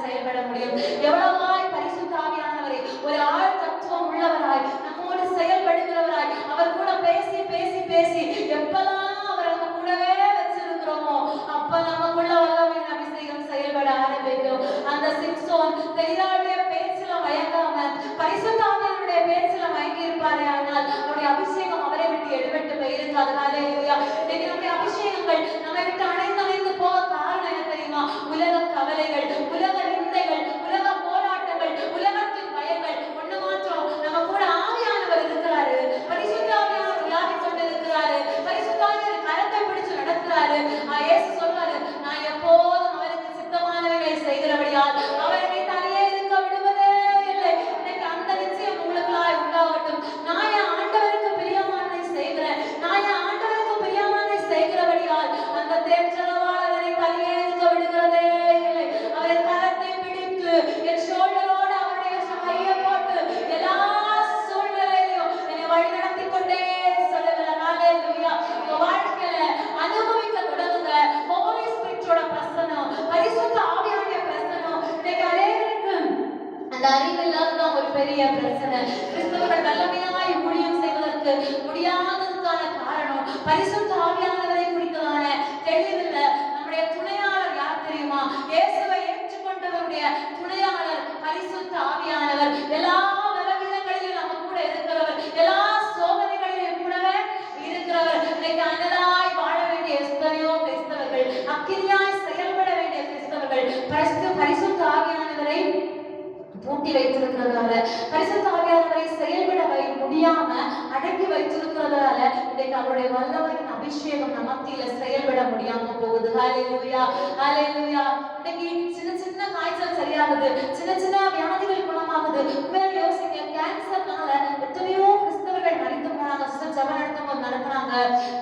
பரிசுத்த ஆவியானவரை குறித்ததான தெளிவில் நம்முடைய துணையாளர் யார் தெரியுமா? இயேசுவை ஏற்றுக்கொண்டவருடைய துணையாளர் பரிசுத்த ஆவியானவர். எல்லா பலவீனங்களிலும் நம்ம கூட இருக்கிறவர், எல்லா சோதனைகளிலும் கூடவே இருக்கிறவர். இன்னைக்கு அனலாய் வாழ வேண்டிய எத்தனையோ கிறிஸ்தவர்கள், அக்கினியாய் செயல்பட வேண்டிய கிறிஸ்தவர்கள் பரிசுத்த ஆவியானவரை பூட்டி வைத்திருக்கிறதால, பரிசுத்த ஆவியானவரை செயல்பட முடியாம அடக்கி வைத்திருக்கிறதால இன்னைக்கு அவருடைய வல்லமையின் அபிஷேகம் நம்ம மத்தியில செயல்பட முடியாம போகுது. ஹல்லேலூயா, ஹல்லேலூயா. இன்னைக்கு சின்ன சின்ன காய்ச்சல் சரியாகுது, சின்ன சின்ன வியாதிகள் குணமாகுது. உண்மையில யோசிங்க, கேன்சர்னால எத்தனையோ கிறிஸ்தவர்கள் மரித்து போனாங்க. ஜெபம் நடத்தும் நடத்துறாங்க,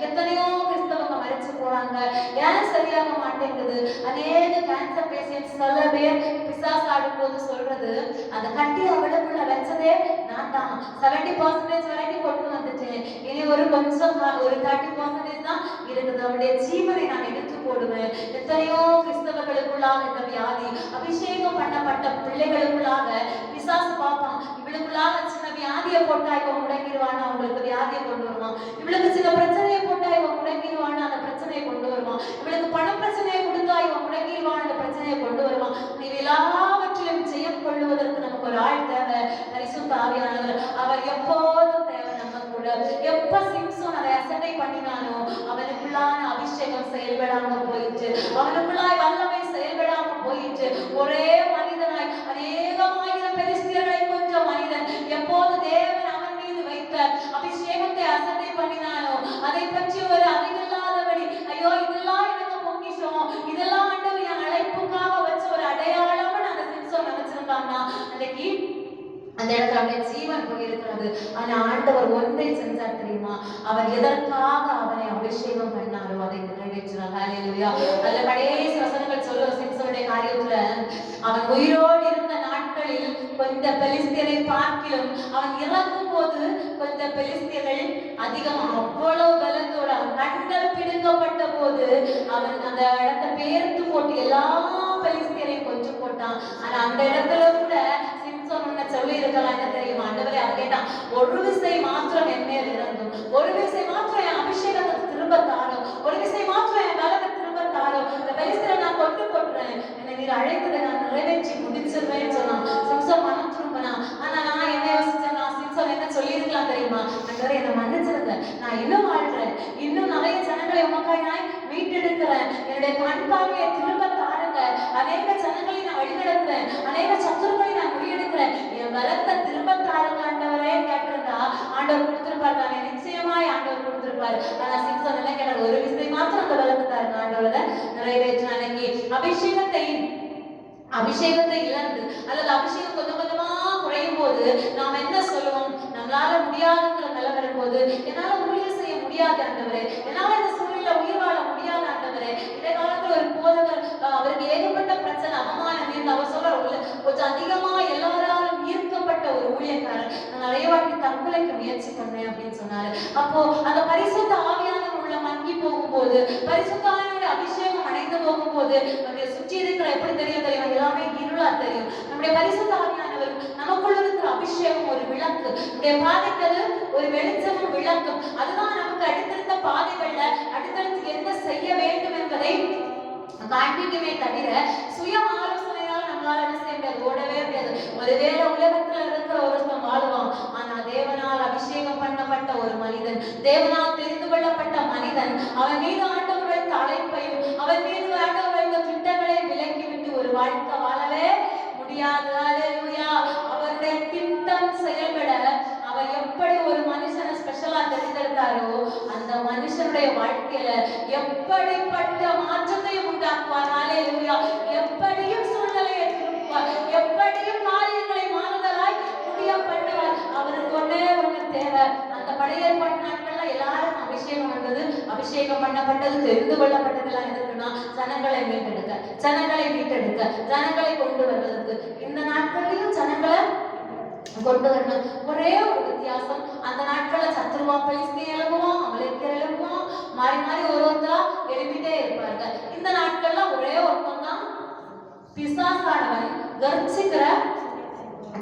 எத்தனையோ கிறிஸ்தவங்க மரிச்சு போறாங்க. ஏன் சரியாக மாட்டேங்குது? அநேக கேன்சர் பேஷண்ட்ஸ் சில பேர் பிசாசு ஆடும் போது சொல்றது, அந்த கட்டி அவளுக்குள்ள வச்சதே நான் தான், 70% வரைக்கும் கொண்டு வந்துட்டேன், இனி ஒரு கொஞ்சம் ஒரு 30% தான் இருக்குது, அவருடைய ஜீவனை நான் எடுத்து போடுவேன். எத்தனையோ கிறிஸ்தவர்களுக்குள்ளாக இந்த வியாதி, அபிஷேகம் பண்ணப்பட்ட பிள்ளைகளுக்குள்ளாக பிசாசு பார்ப்பான், இவளுக்குள்ளாக சின்ன வியாதியை போட்டா இவன் முடங்கிடுவான்னு அவங்களுக்கு வியாதியை கொண்டு வருவான், இவளுக்கு சில பிரச்சனையை போட்டா இவன் முடங்கிடுவான்னு அந்த பிரச்சனையை கொண்டு வருவான், இவளுக்கு பண பிரச்சனையை கொடுத்தா இவன் முடங்கிடுவான்னு அந்த பிரச்சனையை கொண்டு வருவான். இது எல்லாவற்றிலும் ஜெயம் கொள்ளுவதற்கு நமக்கு ஒரு ஆள் தேவை, பரிசுத்த ஆவியானவர். அவர் எப்போதும் தேவை நம்ம கூட. எப்ப சிம்சோன் அதை அசட்டை பண்ணினானோ அவனுக்குள்ளான அபிஷேகம் செயல்படாம போயிட்டு, அவனுக்குள்ளாய் வல்லமை செயல்படாம போயிட்டு, ஒரே மனிதனாய் அநேகமாயிரம் பெலிஸ்தியர்களை கொஞ்ச மனிதன் எப்போது தேவன் அவன் மீது வைத்த அபிஷேகத்தை அசட்டை பண்ணினானோ அதை பற்றி ஒரு அறிவில்லாதபடி, ஐயோ இதெல்லாம் எனக்கு பொக்கிஷம், இதெல்லாம் ஆண்டவர் என் அழைப்புக்காக வச்ச ஒரு அடையாளம்னு அந்த சிம்சோன் நினைச்சிருந்தான்னா அன்னைக்கு அந்த இடத்துல அவருடைய ஜீவன் போயிருக்கிறது. ஆனா ஆண்டவர் ஒன்றை செஞ்சார் தெரியுமா? அவர் எதற்காக அவனை அபிஷேகம் பண்ணாரோ அதை நிறைவேற்றினார். ஹல்லேலூயா. அதுல கடைசி வசனங்கள் சொல்ற சிம்சோனுடைய காரியத்துல, அவன் உயிரோடு இருந்த நாட்களில் கொஞ்ச பெலிஸ்தியரை பார்க்கிலும் அவன் இறக்கும் போது கொஞ்ச பெலிஸ்தியர்கள் அதிகம், அவ்வளவு பலத்தோட கண்கள் பிடுங்கப்பட்ட போது அவன் அந்த இடத்தை பேர்த்து போட்டு எல்லா பெலிஸ்தியரையும் கொஞ்சம் போட்டான். ஆனா அந்த இடத்துல கூட சொல்லி இருக்கலாம், என்ன தெரியுமா? ஆண்டவரே அவன் கேட்டான், ஒரு விசை மாத்திரம் என் மேல் இறங்கும், ஒரு விசை மாத்திரம் என் அபிஷேகத்தை திரும்ப தாரும், ஒரு விசை மாத்திரம் என் பலத்தை திரும்ப தாரும், இந்த பெலிஸ்தியரை நான் கொண்டு போட்டுறேன், என்னை நீர் அழைத்ததை நான் நிறைவேற்றி முடிச்சிருவேன்னு சொன்னான். சிம்சோன் மனம் திரும்பினான். ஆனா நான் என்ன யோசிச்சேன், நான் சிம்சோன் என்ன சொல்லியிருக்கலாம் தெரியுமா? ஆண்டவரே என்னை மன்னிச்சிருங்க, நான் இன்னும் வாழ்றேன், இன்னும் நிறைய ஜனங்களை உமக்காய் நான் மீட்டெடுக்கிறேன், என்னுடைய கண் பார்வையை திரும்ப தாருங்க, அநேக ஜனங்களை நான் வழிநடத்துறேன், அநேக சத்துருக்களை நான் முறியெடுக்கிறேன், என் பலத்தை திரும்ப தாருங்க ஆண்டவரே கேட்டிருந்தா ஆண்டவர் கொடுத்திருப்பார் தானே? நிச்சயமாய் ஆண்டவர் கொடுத்திருப்பாரு. ஆனா சிம்சோன் என்ன கேட்டார்? ஒரு விசை மாத்திரம் அந்த பலத்தை தாருங்க ஆண்டவரை நிறைவேற்ற. அன்னைக்கு அபிஷேகத்தை இழந்து அல்லது அபிஷேகம் கொஞ்சம் கொஞ்சமா குறையும் போது நாம் என்ன சொல்லுவோம்? நம்மளால முடியாதுங்கிற நிலை வரும்போது, என்னால ஊழியம் செய்ய முடியாது ஆண்டவரே, என்னால இந்த சூழ்நிலை உயிர் வாழ முடியாது ஆண்டவரே. இந்த காலத்துல ஒரு போதவர், அவருக்கு ஏகப்பட்ட பிரச்சனை, அவமானம் இருந்து அவர் சொல்ற கொஞ்சம் அதிகமா எல்லாராலும் ஈர்க்கப்பட்ட ஒரு ஊழியக்காரர், நான் நிறைய வாட்டி தற்கொலைக்கு முயற்சி பண்ணேன் அப்படின்னு சொன்னாரு. அப்போ அந்த பரிசுத்த ஆவியானவர் உள்ள மங்கி போகும்போது, பரிசுத்த ஆவியானோட அபிஷேகம் அடைந்து போகும்போது நம்முடைய சுற்றி இருக்கிற எப்படி தெரியும்? எல்லாமே இருளா தெரியும். நம்முடைய பரிசுத்த ஆவியானவர் நமக்குள்ள இருக்கிற அபிஷேகம் ஒரு விளக்கு, நம்முடைய பாதைக்கு ஒரு வெளிச்சமும் விளக்கும். அதுதான் நமக்கு அடுத்தடுத்த பாதைகள்ல அடுத்தடுத்து என்ன செய்ய வேண்டும் என்பதை காண்பிக்குமே தவிர சுய ஆலோசனையால் நம்மளால என்ன செய்ய முடியாது, ஓடவே முடியாது. ஒருவேளை உலகத்துல இருக்கிற ஒருத்தன் வாழுவான், ஆனா தேவனால் அபிஷேகம் பண்ணப்பட்ட ஒரு மனிதன், தேவனால் தெரிந்து கொள்ளப்பட்ட மனிதன், அவன் மீது ஆண்டவர் வைத்த அழைப்பையும் அவன் மீது ஆண்டவர் வைத்த திட்டங்களை விலக்கிவிட்டு ஒரு வாழ்க்கை வாழவே முடியாது. அல்லேலூயா. அவருடைய திட்டம் செயல்பட அவர் எப்படி ஒரு மனுஷனை ஸ்பெஷலா தெரிந்தெடுத்தாரோ அந்த மனுஷனுடைய வாழ்க்கையில எப்படிப்பட்ட மாற்றத்தையும் உண்டாக்குவார். அல்லேலூயா. எப்படியும் சூழ்நிலையை திருப்புவார், எப்படியும் காரியங்களை மாறுதலாய் முடிய பண்ணுவார். அவருக்கு ஒன்னே ஒண்ணு தேவை. அந்த படையேற்பாட்டு நாட்கள்ல எல்லாரும் அபிஷேகம் வந்தது, அபிஷேகம் பண்ணப்பட்டது, தெரிந்து கொள்ளப்பட்டதெல்லாம் எதுக்குன்னா ஜனங்களை மீட்டெடுக்க, ஜனங்களை கொண்டு வருவதற்கு. இந்த நாட்கள்லயும் ஜனங்களை கொண்டு வரணும். ஒரே ஒரு வித்தியாசம், அந்த நாட்கள்ல சத்ருவா பெலிஸ்தியர் எழுப்புவான், அமலேக்கியர் எழுப்புவான், மாறி மாறி ஒருத்தரா எழுப்பிட்டே இருப்பாங்க. இந்த நாட்கள்ல ஒரே ஒருத்தன் தான் பிசாசானவன் கர்ச்சிக்கிற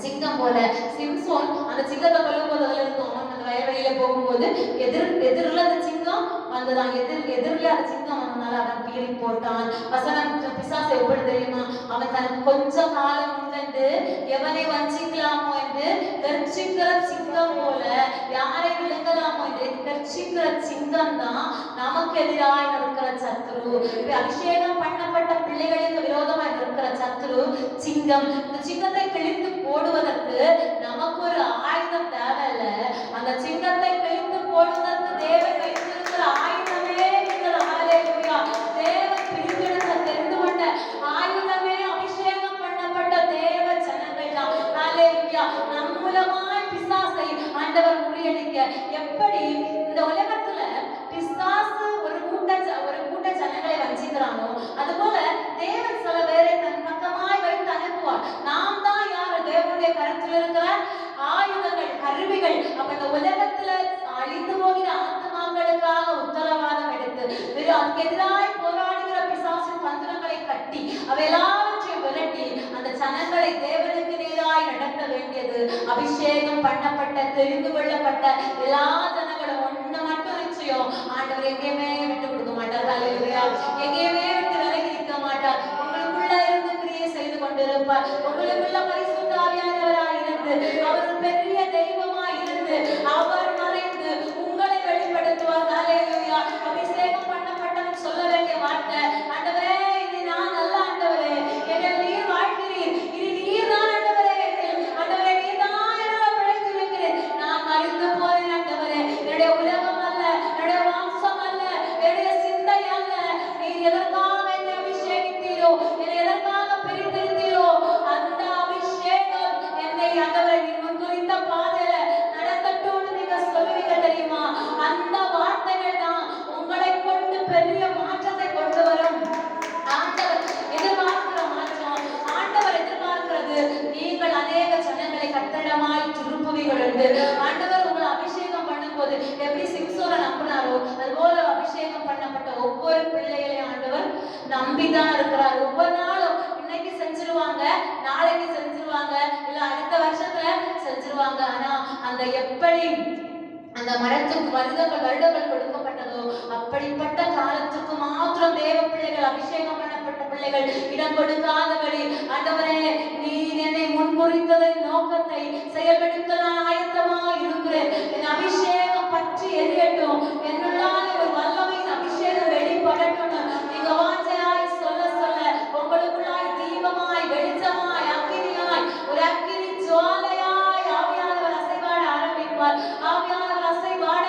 சிங்கம் போல சிம்சோன் அந்த சிங்கத்தை கொல்லும் போது அதுல இருக்கும் அவன் அந்த வயல்வெளியில போகும்போது எதிரில் அந்த சிங்கம் வந்ததான் எதிரில அந்த சிங்கம் வந்ததுனால அவன் பீறி போட்டான். வசனம் பிசாசை எப்படி தெரியுமா? அவன் தனக்கு கொஞ்ச காலம் உண்டு எவனை வஞ்சிக்கலாமோ என்று கர்ச்சிக்கிற சிங்கம் போல யாரை விழுங்கலாமோ என்று கர்ச்சிக்கிற சிங்கம் தான் நமக்கு எதிராக இருக்கிற சத்ரு. அபிஷேகம் பண்ணப்பட்ட பிள்ளைகளுக்கு விரோதமாக இருக்கிற சத்ரு சிங்கம். இந்த சிங்கத்தை கிழித்து போடுவதற்கு நமக்கு ஒரு ஆயுதம் தேவையில்ல. அந்த சிங்கத்தை கிழித்து போடுவதற்கு தேவன் வைத்திருக்கிற ஆயுதமே ஹல்லேலூயா. தேவன் பிரித்தெடுத்த தெரிந்து கொண்ட ஆயுதமே அபிஷேகம் பண்ணப்பட்ட தேவ ஜனங்கள் தான். ஹல்லேலூயா. நம் மூலமாய் பிசாசை ஆண்டவர் முறியடிக்க எப்படி இந்த உலகத்துல பிசாசு ஒரு கூட்ட ஜனங்களை வஞ்சிக்கிறானோ அதுபோல தேவன் சில பேரை தன் பக்கமாய் வைத்து அனுப்புவார். நாம் தான் யாரு? தேவனுடைய கருத்தில் இருக்கிற ஆயுதங்கள், கருவிகள். அப்ப இந்த உலகத்துல அழிந்து போகிற ஆத்மாக்களுக்காக உத்தரவாதம் எடுத்து அதுக்கு எதிராய் போராடுகிற பிசாசின் தந்திரங்களை கட்டி அவை எல்லாவற்றையும் விரட்டி அந்த ஜனங்களை தேவனுக்கு நேராய் நடத்த வேண்டியது அபிஷேகம் பண்ணப்பட்ட தெரிந்து கொள்ளப்பட்ட எல்லா ஜனங்களும். ஒண்ணு மட்டும் நிச்சயம், ஆண்டவர் எங்கேயுமே விட்டு கொடுக்க மாட்டார். ஹல்லேலூயா. எங்கேயுமே விட்டு விலகி நிற்க மாட்டார். உங்களுக்குள்ள இருந்து கிரியை செய்து கொண்டிருப்பார். உங்களுக்குள்ள பரிசுத்த ஆவியானவராய் இருந்து அவர் பெரிய தெய்வமாய் இருந்து அவர் மறைந்து உங்களை வெளிப்படுத்துவார். ஹல்லேலூயா. அபிஷேகம் பண்ணப்பட்டவன் சொல்ல வேண்டிய வார்த்தை, ஆண்டவரே இது நான் அல்ல, ஆண்டவரே என்னை நீர் வாழ்கிறீர், இது நீர் தான் ஆண்டவரே, ஆண்டவரே நீர் தான் என்னால் பிழைத்திருக்கிறேன், நான் மறித்து போறேன் ஆண்டவரே, என்னுடைய உலகம் அல்ல, என்னுடைய வம்சம் அல்ல, என்னுடைய சிந்தை அல்ல, நீர் எதற்காக என்னை அபிஷேகித்தீரோ, என்னை எதற்காக பிரித்தெடுத்தீரோ அந்த அபிஷேகம் என்னை ஆண்டவரே நீர் முன்குறித்த பாதையில நடத்தட்டும்னு நீங்க சொல்லுவீங்க தெரியுமா? அந்த வார்த்தைகள் தான் உங்களை கொண்டு பெரிய மாற்றத்தை கொண்டு வரும். ஆண்டவர் எதிர்பார்க்கிற மாற்றம், ஆண்டவர் எதிர்பார்க்கிறது நீங்கள் அநேக ஜனங்களை கட்டடமாய் திருப்புவீர்கள் என்று. ஆண்டவர் உங்களை அபிஷேகம் பண்ணும்போது எப்படி சிம்சோனை நம்பினாரோ அதுபோல அபிஷேகம் பண்ணப்பட்ட ஒவ்வொரு பிள்ளைகளையும் ஆண்டவர் நம்பிதான் இருக்கிறார். ஒவ்வொரு நாளும் இன்னைக்கு செஞ்சிருவாங்க, நாளைக்கு செஞ்சிருவாங்க, இல்ல அடுத்த வருஷத்துல செஞ்சிருவாங்க. ஆனா அந்த எப்படி அந்த மரத்துக்கு வருடங்கள் கொடுக்கப்பட்டதோ அப்படிப்பட்ட காலத்துக்கு மாத்திரம் தேவ பிள்ளைகள், அபிஷேகம் பண்ணப்பட்ட பிள்ளைகள் இடம் கொடுக்காதபடி ஆண்டவரே நீர் என்னை முன்குறித்ததின் நோக்கத்தை செயல்படுத்த நான் ஆயத்தமா இருக்கிறேன், என் அபிஷேகம் பற்றி எரியட்டும், என்னுள்ளான ஒரு வல்லமையின் அபிஷேகம் வெளிப்படட்டும் நீங்க வாஞ்சையாய் சொல்ல உங்களுக்குள்ளாய் தீபமாய் வெளிச்சமாய் அக்கினியாய் ஒரு அக்கினி ஜுவாலையாய் ஆவியானவர் அசைவாட ஆரம்பிப்பார். ஆவியானவர் அசைவாட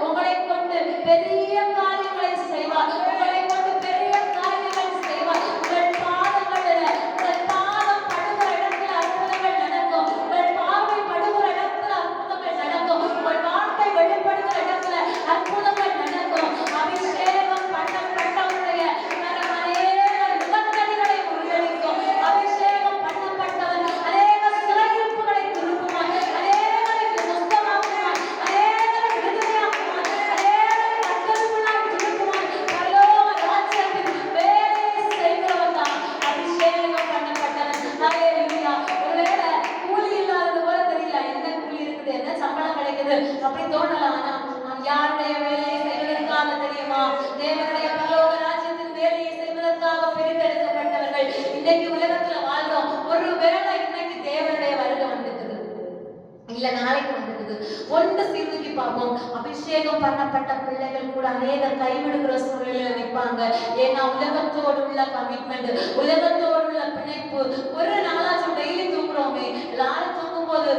உங்களை கொண்டு பெரிய காரியங்களை செய்வார். உங்களை கொண்டு பெரிய காரியங்களை செய்வார். உங்கள் பாதம் படுகிற இடத்துல அற்புதங்கள் நடக்கும். உங்கள் பார்வை படுகிற இடத்துல அற்புதங்கள் நடக்கும். உங்கள் வார்த்தை வெளிப்படுகிற இடத்துல அற்புதங்கள் நடக்கும். அபிஷேகம் பண்ணப்பட்டவருடைய நிபந்தனைகளை முறியடிக்கும். அபிஷேகம் பண்ணப்பட்டவர் அநேக சிறையிருப்புகளை திருப்புவார், அநேகரை சுத்தமாக்குவார், அநேகரை விடுதலையாக்குவார், அநேகரை கட்டளைகளால் திருப்புவார். பரலோக ராஜ்யத்தில் வேலை செய்கிறவர் தான் அபிஷேகம் பண்ணப்பட்டவர். ஹல்லேலூயா. ஒருவேளை கூலி இல்லாதது போல தெரியல, என்ன கூலி இருக்குது, என்ன சம்பளம் கிடைக்குது அப்படி தோணலாம். ஆனா நாம் யாருடைய வேலையை செய்வதற்காக தெரியுமா? தேவனுடைய பரலோக ராஜ்யத்தின் வேலையை செய்வதற்காக பிரித்தெடுக்கப்பட்டவர்கள். இன்னைக்கு உலகத்துல வாழ்றோம். ஒரு வேளை இன்னைக்கு தேவனுடைய வருகை வந்துக்குது, இல்ல நாளைக்கு வந்துக்குது. ஒன்று சீர்தூக்கி பார்ப்போம். அபிஷேகம் பண்ணப்பட்ட பிள்ளைகள் கூட அநேகர் கைவிடுகிற சூழ்நிலையில நிற்பாங்க. ஏன்னா உலகத்தோடு உள்ள கமிட்மெண்ட், உலகத்தோடு உள்ள பிணைப்பு. ஒரு நாளாச்சும் டெய்லி தூங்குறோமே, எல்லாரும் தூங்கும்போது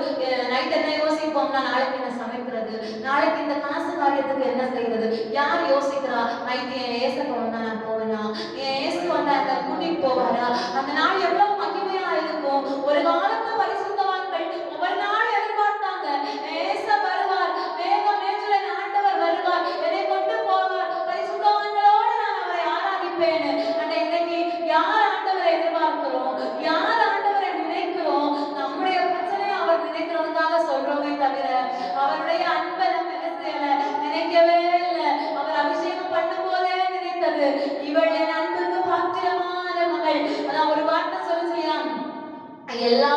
நைட் என்ன யோசிப்போம்னா நாளைக்கு என்ன சமைக்கிறது, நாளைக்கு இந்த காசு காரியத்துக்கு என்ன செய்யறது, யார் யோசிக்கிறா? நைட் என் ஏசப்ப வந்தா நான் போவேனா, என் ஏசு வந்தா அந்த கூட்டிட்டு போவாரா, அந்த நாள் எவ்வளவு மகிமையா இருக்கும். ஒரு காலத்து பரிசுத்தவான்கள் ஒவ்வொரு நாள் எதிர்பார்த்தாங்க, ஏச வருவார், மேகமேற்றில் ஆண்டவர் வருவார், என்னை கொண்டு போவார், பரிசுத்தவான்களோடு நான் அவரை ஆராதிப்பேன். ஆனா இன்னைக்கு யார் ஆண்டவரை எதிர்பார்க்கிறோம், யார் ஆண்டவரை நினைக்கிறோம்? நம்முடைய பிரச்சனையை அவர் நினைக்கிறவங்களுக்காக சொல்றோமே தவிர அவருடைய அன்பை நம்ம என்ன செய்யல, நினைக்கவே இல்லை. அவர் அபிஷேகம் பண்ணும் போதே நினைத்தது, இவள் என் அன்புக்கு பாத்திரமான மகள். அதான் ஒரு வார்த்தை சொல்லியா, எல்லா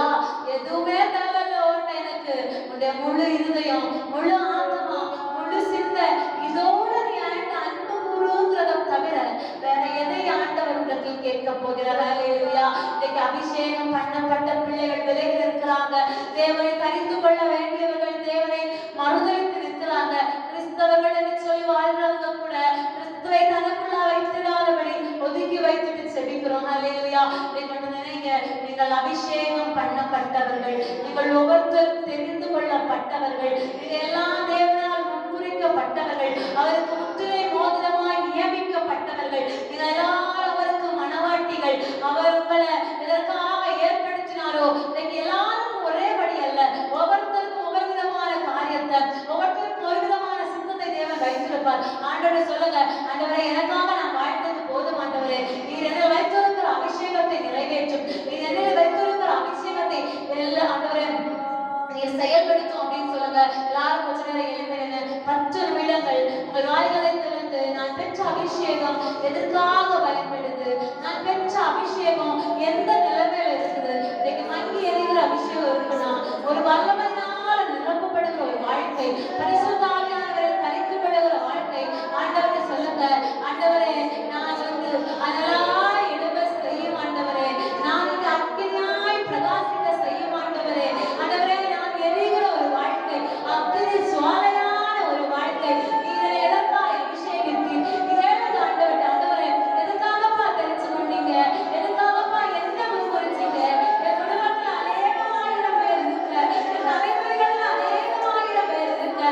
நீங்கள் அபிஷேகம் பண்ணப்பட்டவர்கள், நீங்கள் ஒவ்வொருத்தரும் தெரிந்து கொள்ளப்பட்டவர்கள், நீங்கள் எல்லாம் தேவனால் முன்குறிக்கப்பட்டவர்கள், அவருக்கு முத்திரை மோதிரமாய் நியமிக்கப்பட்டவர்கள், நீங்கள் எல்லாரும் அவருக்கு மனவாட்டிகள். அவர் உங்களை இதற்காக ஏற்படுத்தினாரோ. இன்னைக்கு எல்லாருக்கும் ஒரேபடி அல்ல, ஒவ்வொருத்தருக்கும் ஒவ்வொரு விதமான காரியத்தை, ஒவ்வொருத்தருக்கும் ஒரு விதமான சித்தத்தை தேவன் வைத்திருப்பார். ஆண்டவரே சொல்லுங்க, ஆண்டவரே எனக்காக நான் வாழ்ந்தது போதும் ஆண்டவரே, நீர் என்னில் வைத்திருக்கிற அபிஷேகத்தை நிறைவேற்றும், நீர் என்னில் வைத்திருக்கிற அபிஷேகத்தை எல்லா ஆண்டவரே நீர் செயல்படுத்தும் அப்படின்னு சொல்லுங்க. எல்லாரும் கொஞ்ச நேரம் எழுந்திருங்க. 10 நிமிடங்கள் உங்கள் வாய்களை திறந்து, நான் பெற்ற அபிஷேகம் எதற்காக பயன்படுது, நான் பெற்ற அபிஷேகம் எந்த நிலைமையில இருக்குது. இன்னைக்கு மங்கி எறிகிற அபிஷேகம் இருக்குன்னா, ஒரு வல்லமையினால நிரப்பப்படுகிற ஒரு வாழ்க்கை, பரிசுத்த ஆவியானவரால் கரைக்கப்படுகிற வாழ்க்கை. ஆண்டவரே சொல்லுங்க, ஆண்டவரே நான் அதெல்லாம் எழும்ப செய்யும் ஆண்டவரே, நான் இந்த அக்கினியாய் பிரகாசிக்க செய்யும் ஆண்டவரே. ஆண்டவரே நான் எரிகிற ஒரு வாழ்க்கை, அக்கினி சுவாலையான ஒரு வாழ்க்கை. நீரை எதற்காய் அபிஷேகித்தீர், இதற்கு ஆண்டவரே, ஆண்டவரே எதுக்காகப்பா தெரிச்சு கொண்டீங்க, எதுக்காகப்பா என்ன முன்குறிச்சீங்க. என் குடும்பத்துல அநேகமாயிரம் பேர் இருக்க, என் தலைமுறைகள்ல அநேகமாயிரம் பேர் இருக்க,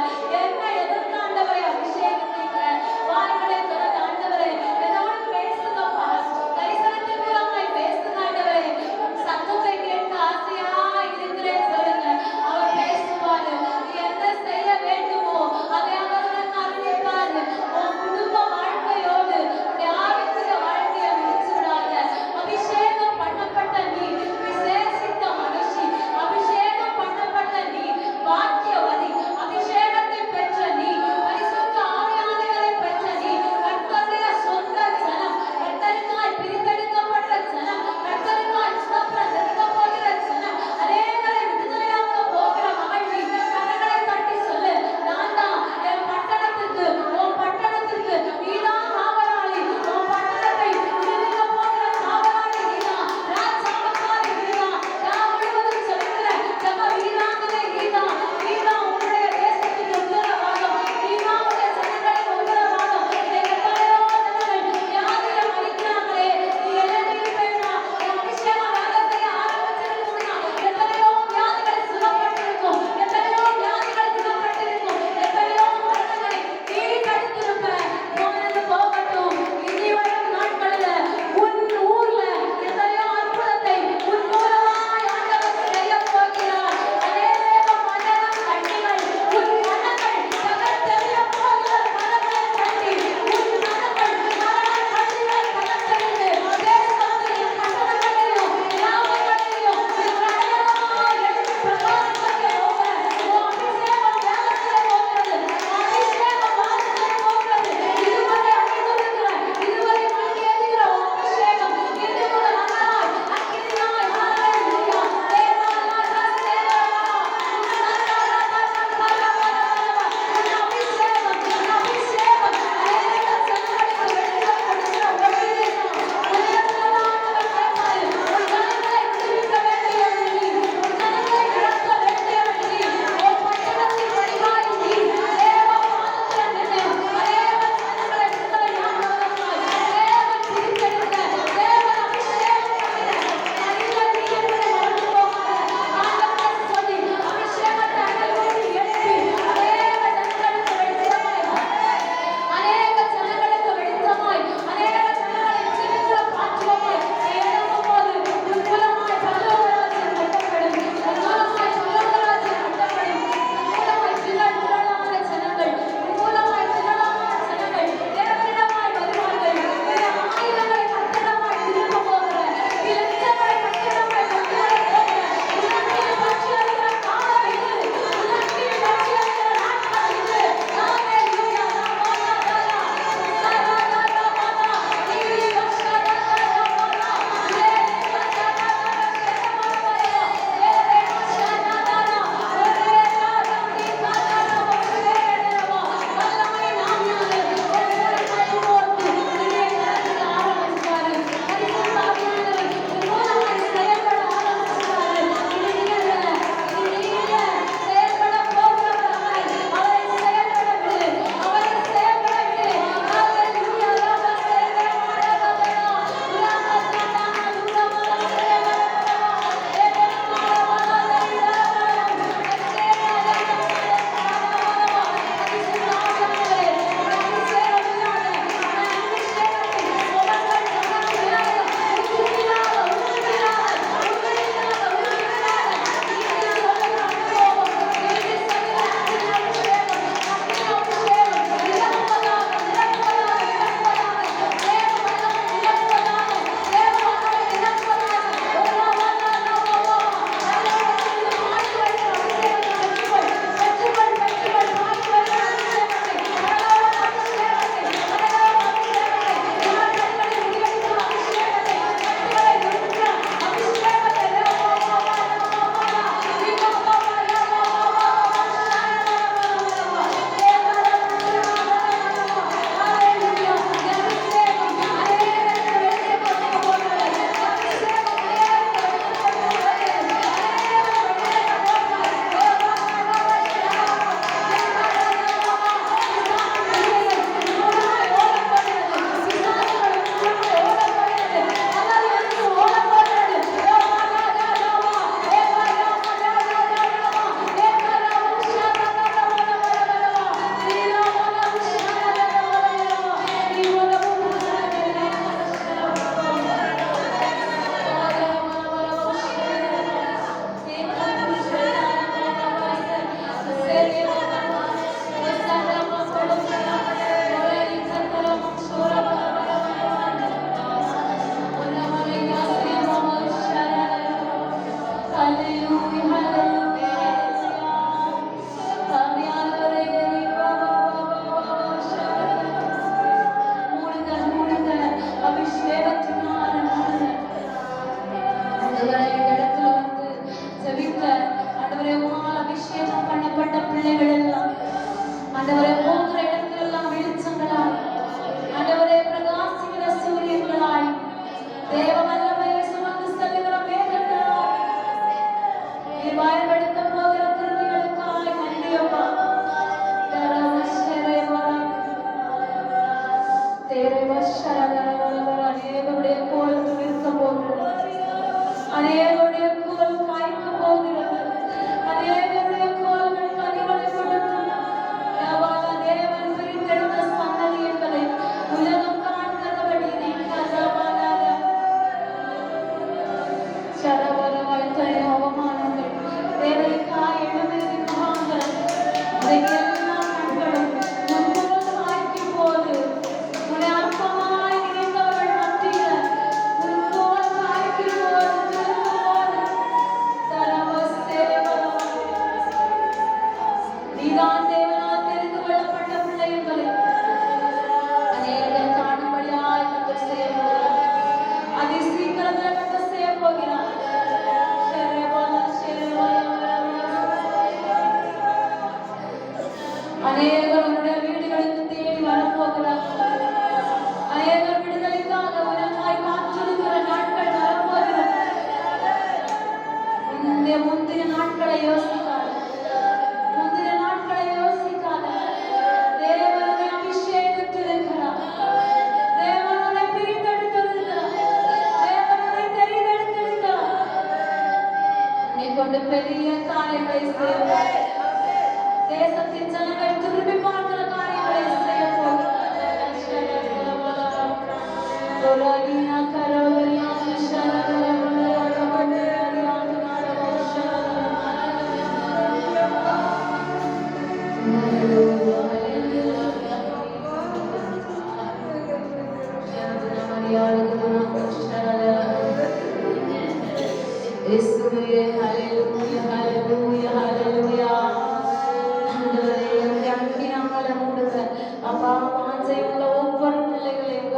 அப்பா வாஞ்சையுள்ள ஒவ்வொரு பிள்ளைகளையும்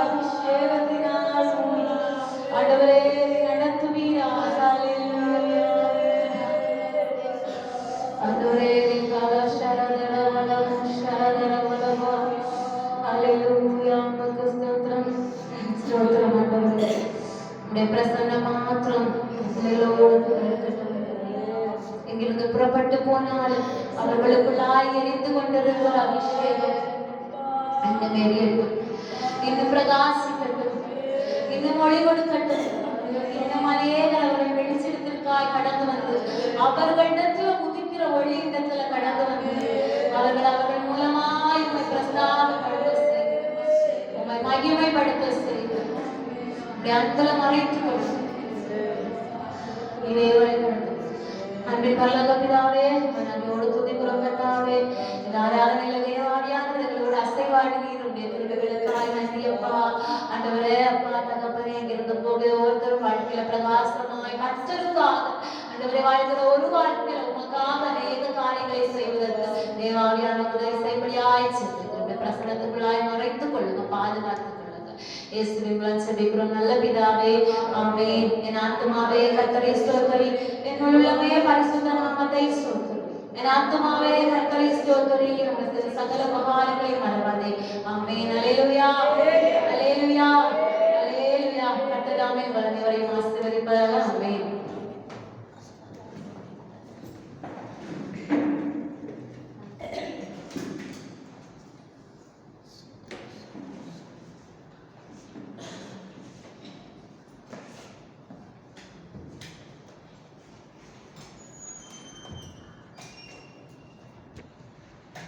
அபிஷேகத்தினால் மூடி ஆண்டவரே நடத்துவீராக. ஆண்டவரே பிரசன்ன மாத்திரம் எங்கிருந்து புறப்பட்டு போனாலும் அவர்களுக்குள்ளாய் எரிந்து கொண்டிருக்கிற அபிஷேகம் இன்னும் எரியட்டும், இன்னும் பிரகாசிக்கட்டும், இன்னும் மொழி கொடுக்கட்டும். இன்னும் அநேகர் அவர்கள் வெளிச்சத்திற்காய் கடந்து வந்து அவர்களிடத்துல உதிக்கிற ஒளி இடத்துல கடந்து வந்து அவர்கள் மூலமாய் உண்மை பிரஸ்தாபப்படுத்த செய்து உண்மை மகிமைப்படுத்த செய்து அந்தல மறைத்து கொண்டு இதே வழிபடுத்தும். அன்பின் பரலோக பிதாவே, நன்றியோடு துதிக்கிறோம் கர்த்தாவே. இந்த ஆராதனையில தேவாவியானவர் எங்களோடு அசைவாடுவீர். உடைய கிருபைகளுக்காய் நன்றி அப்பா. ஆண்டவரே அப்பா தகப்பனே, இங்கிருந்து போகிற ஒவ்வொருத்தரும் வாழ்க்கையில பிரகாசமாய் மற்றொருக்காக ஆண்டவரே வாழ்கிற ஒரு வாழ்க்கையில உமக்காக அநேக காரியங்களை செய்வதற்கு தேவாவியான உதவி செய்யபடியாய் சென்று பிரசனத்துக்குள்ளாய் மறைத்துக் கொள்ளுங்க, பாதுகாத்துக் கொள்ளுங்க. இயேசுவின் மூலம் ஜெபிக்கிறோம் நல்ல பிதாவே, ஆமென். என் ஆத்துமாவே கர்த்தரை ஸ்தோத்திரி, என் உள்ளமே பரிசுத்த நாமத்தை ஸ்தோத்திரி. என் ஆத்துமாவே கர்த்தரை ஸ்தோத்திரி, உமது சகல உபகாரங்களை மறவாதே. ஆமென். அல்லேலூயா.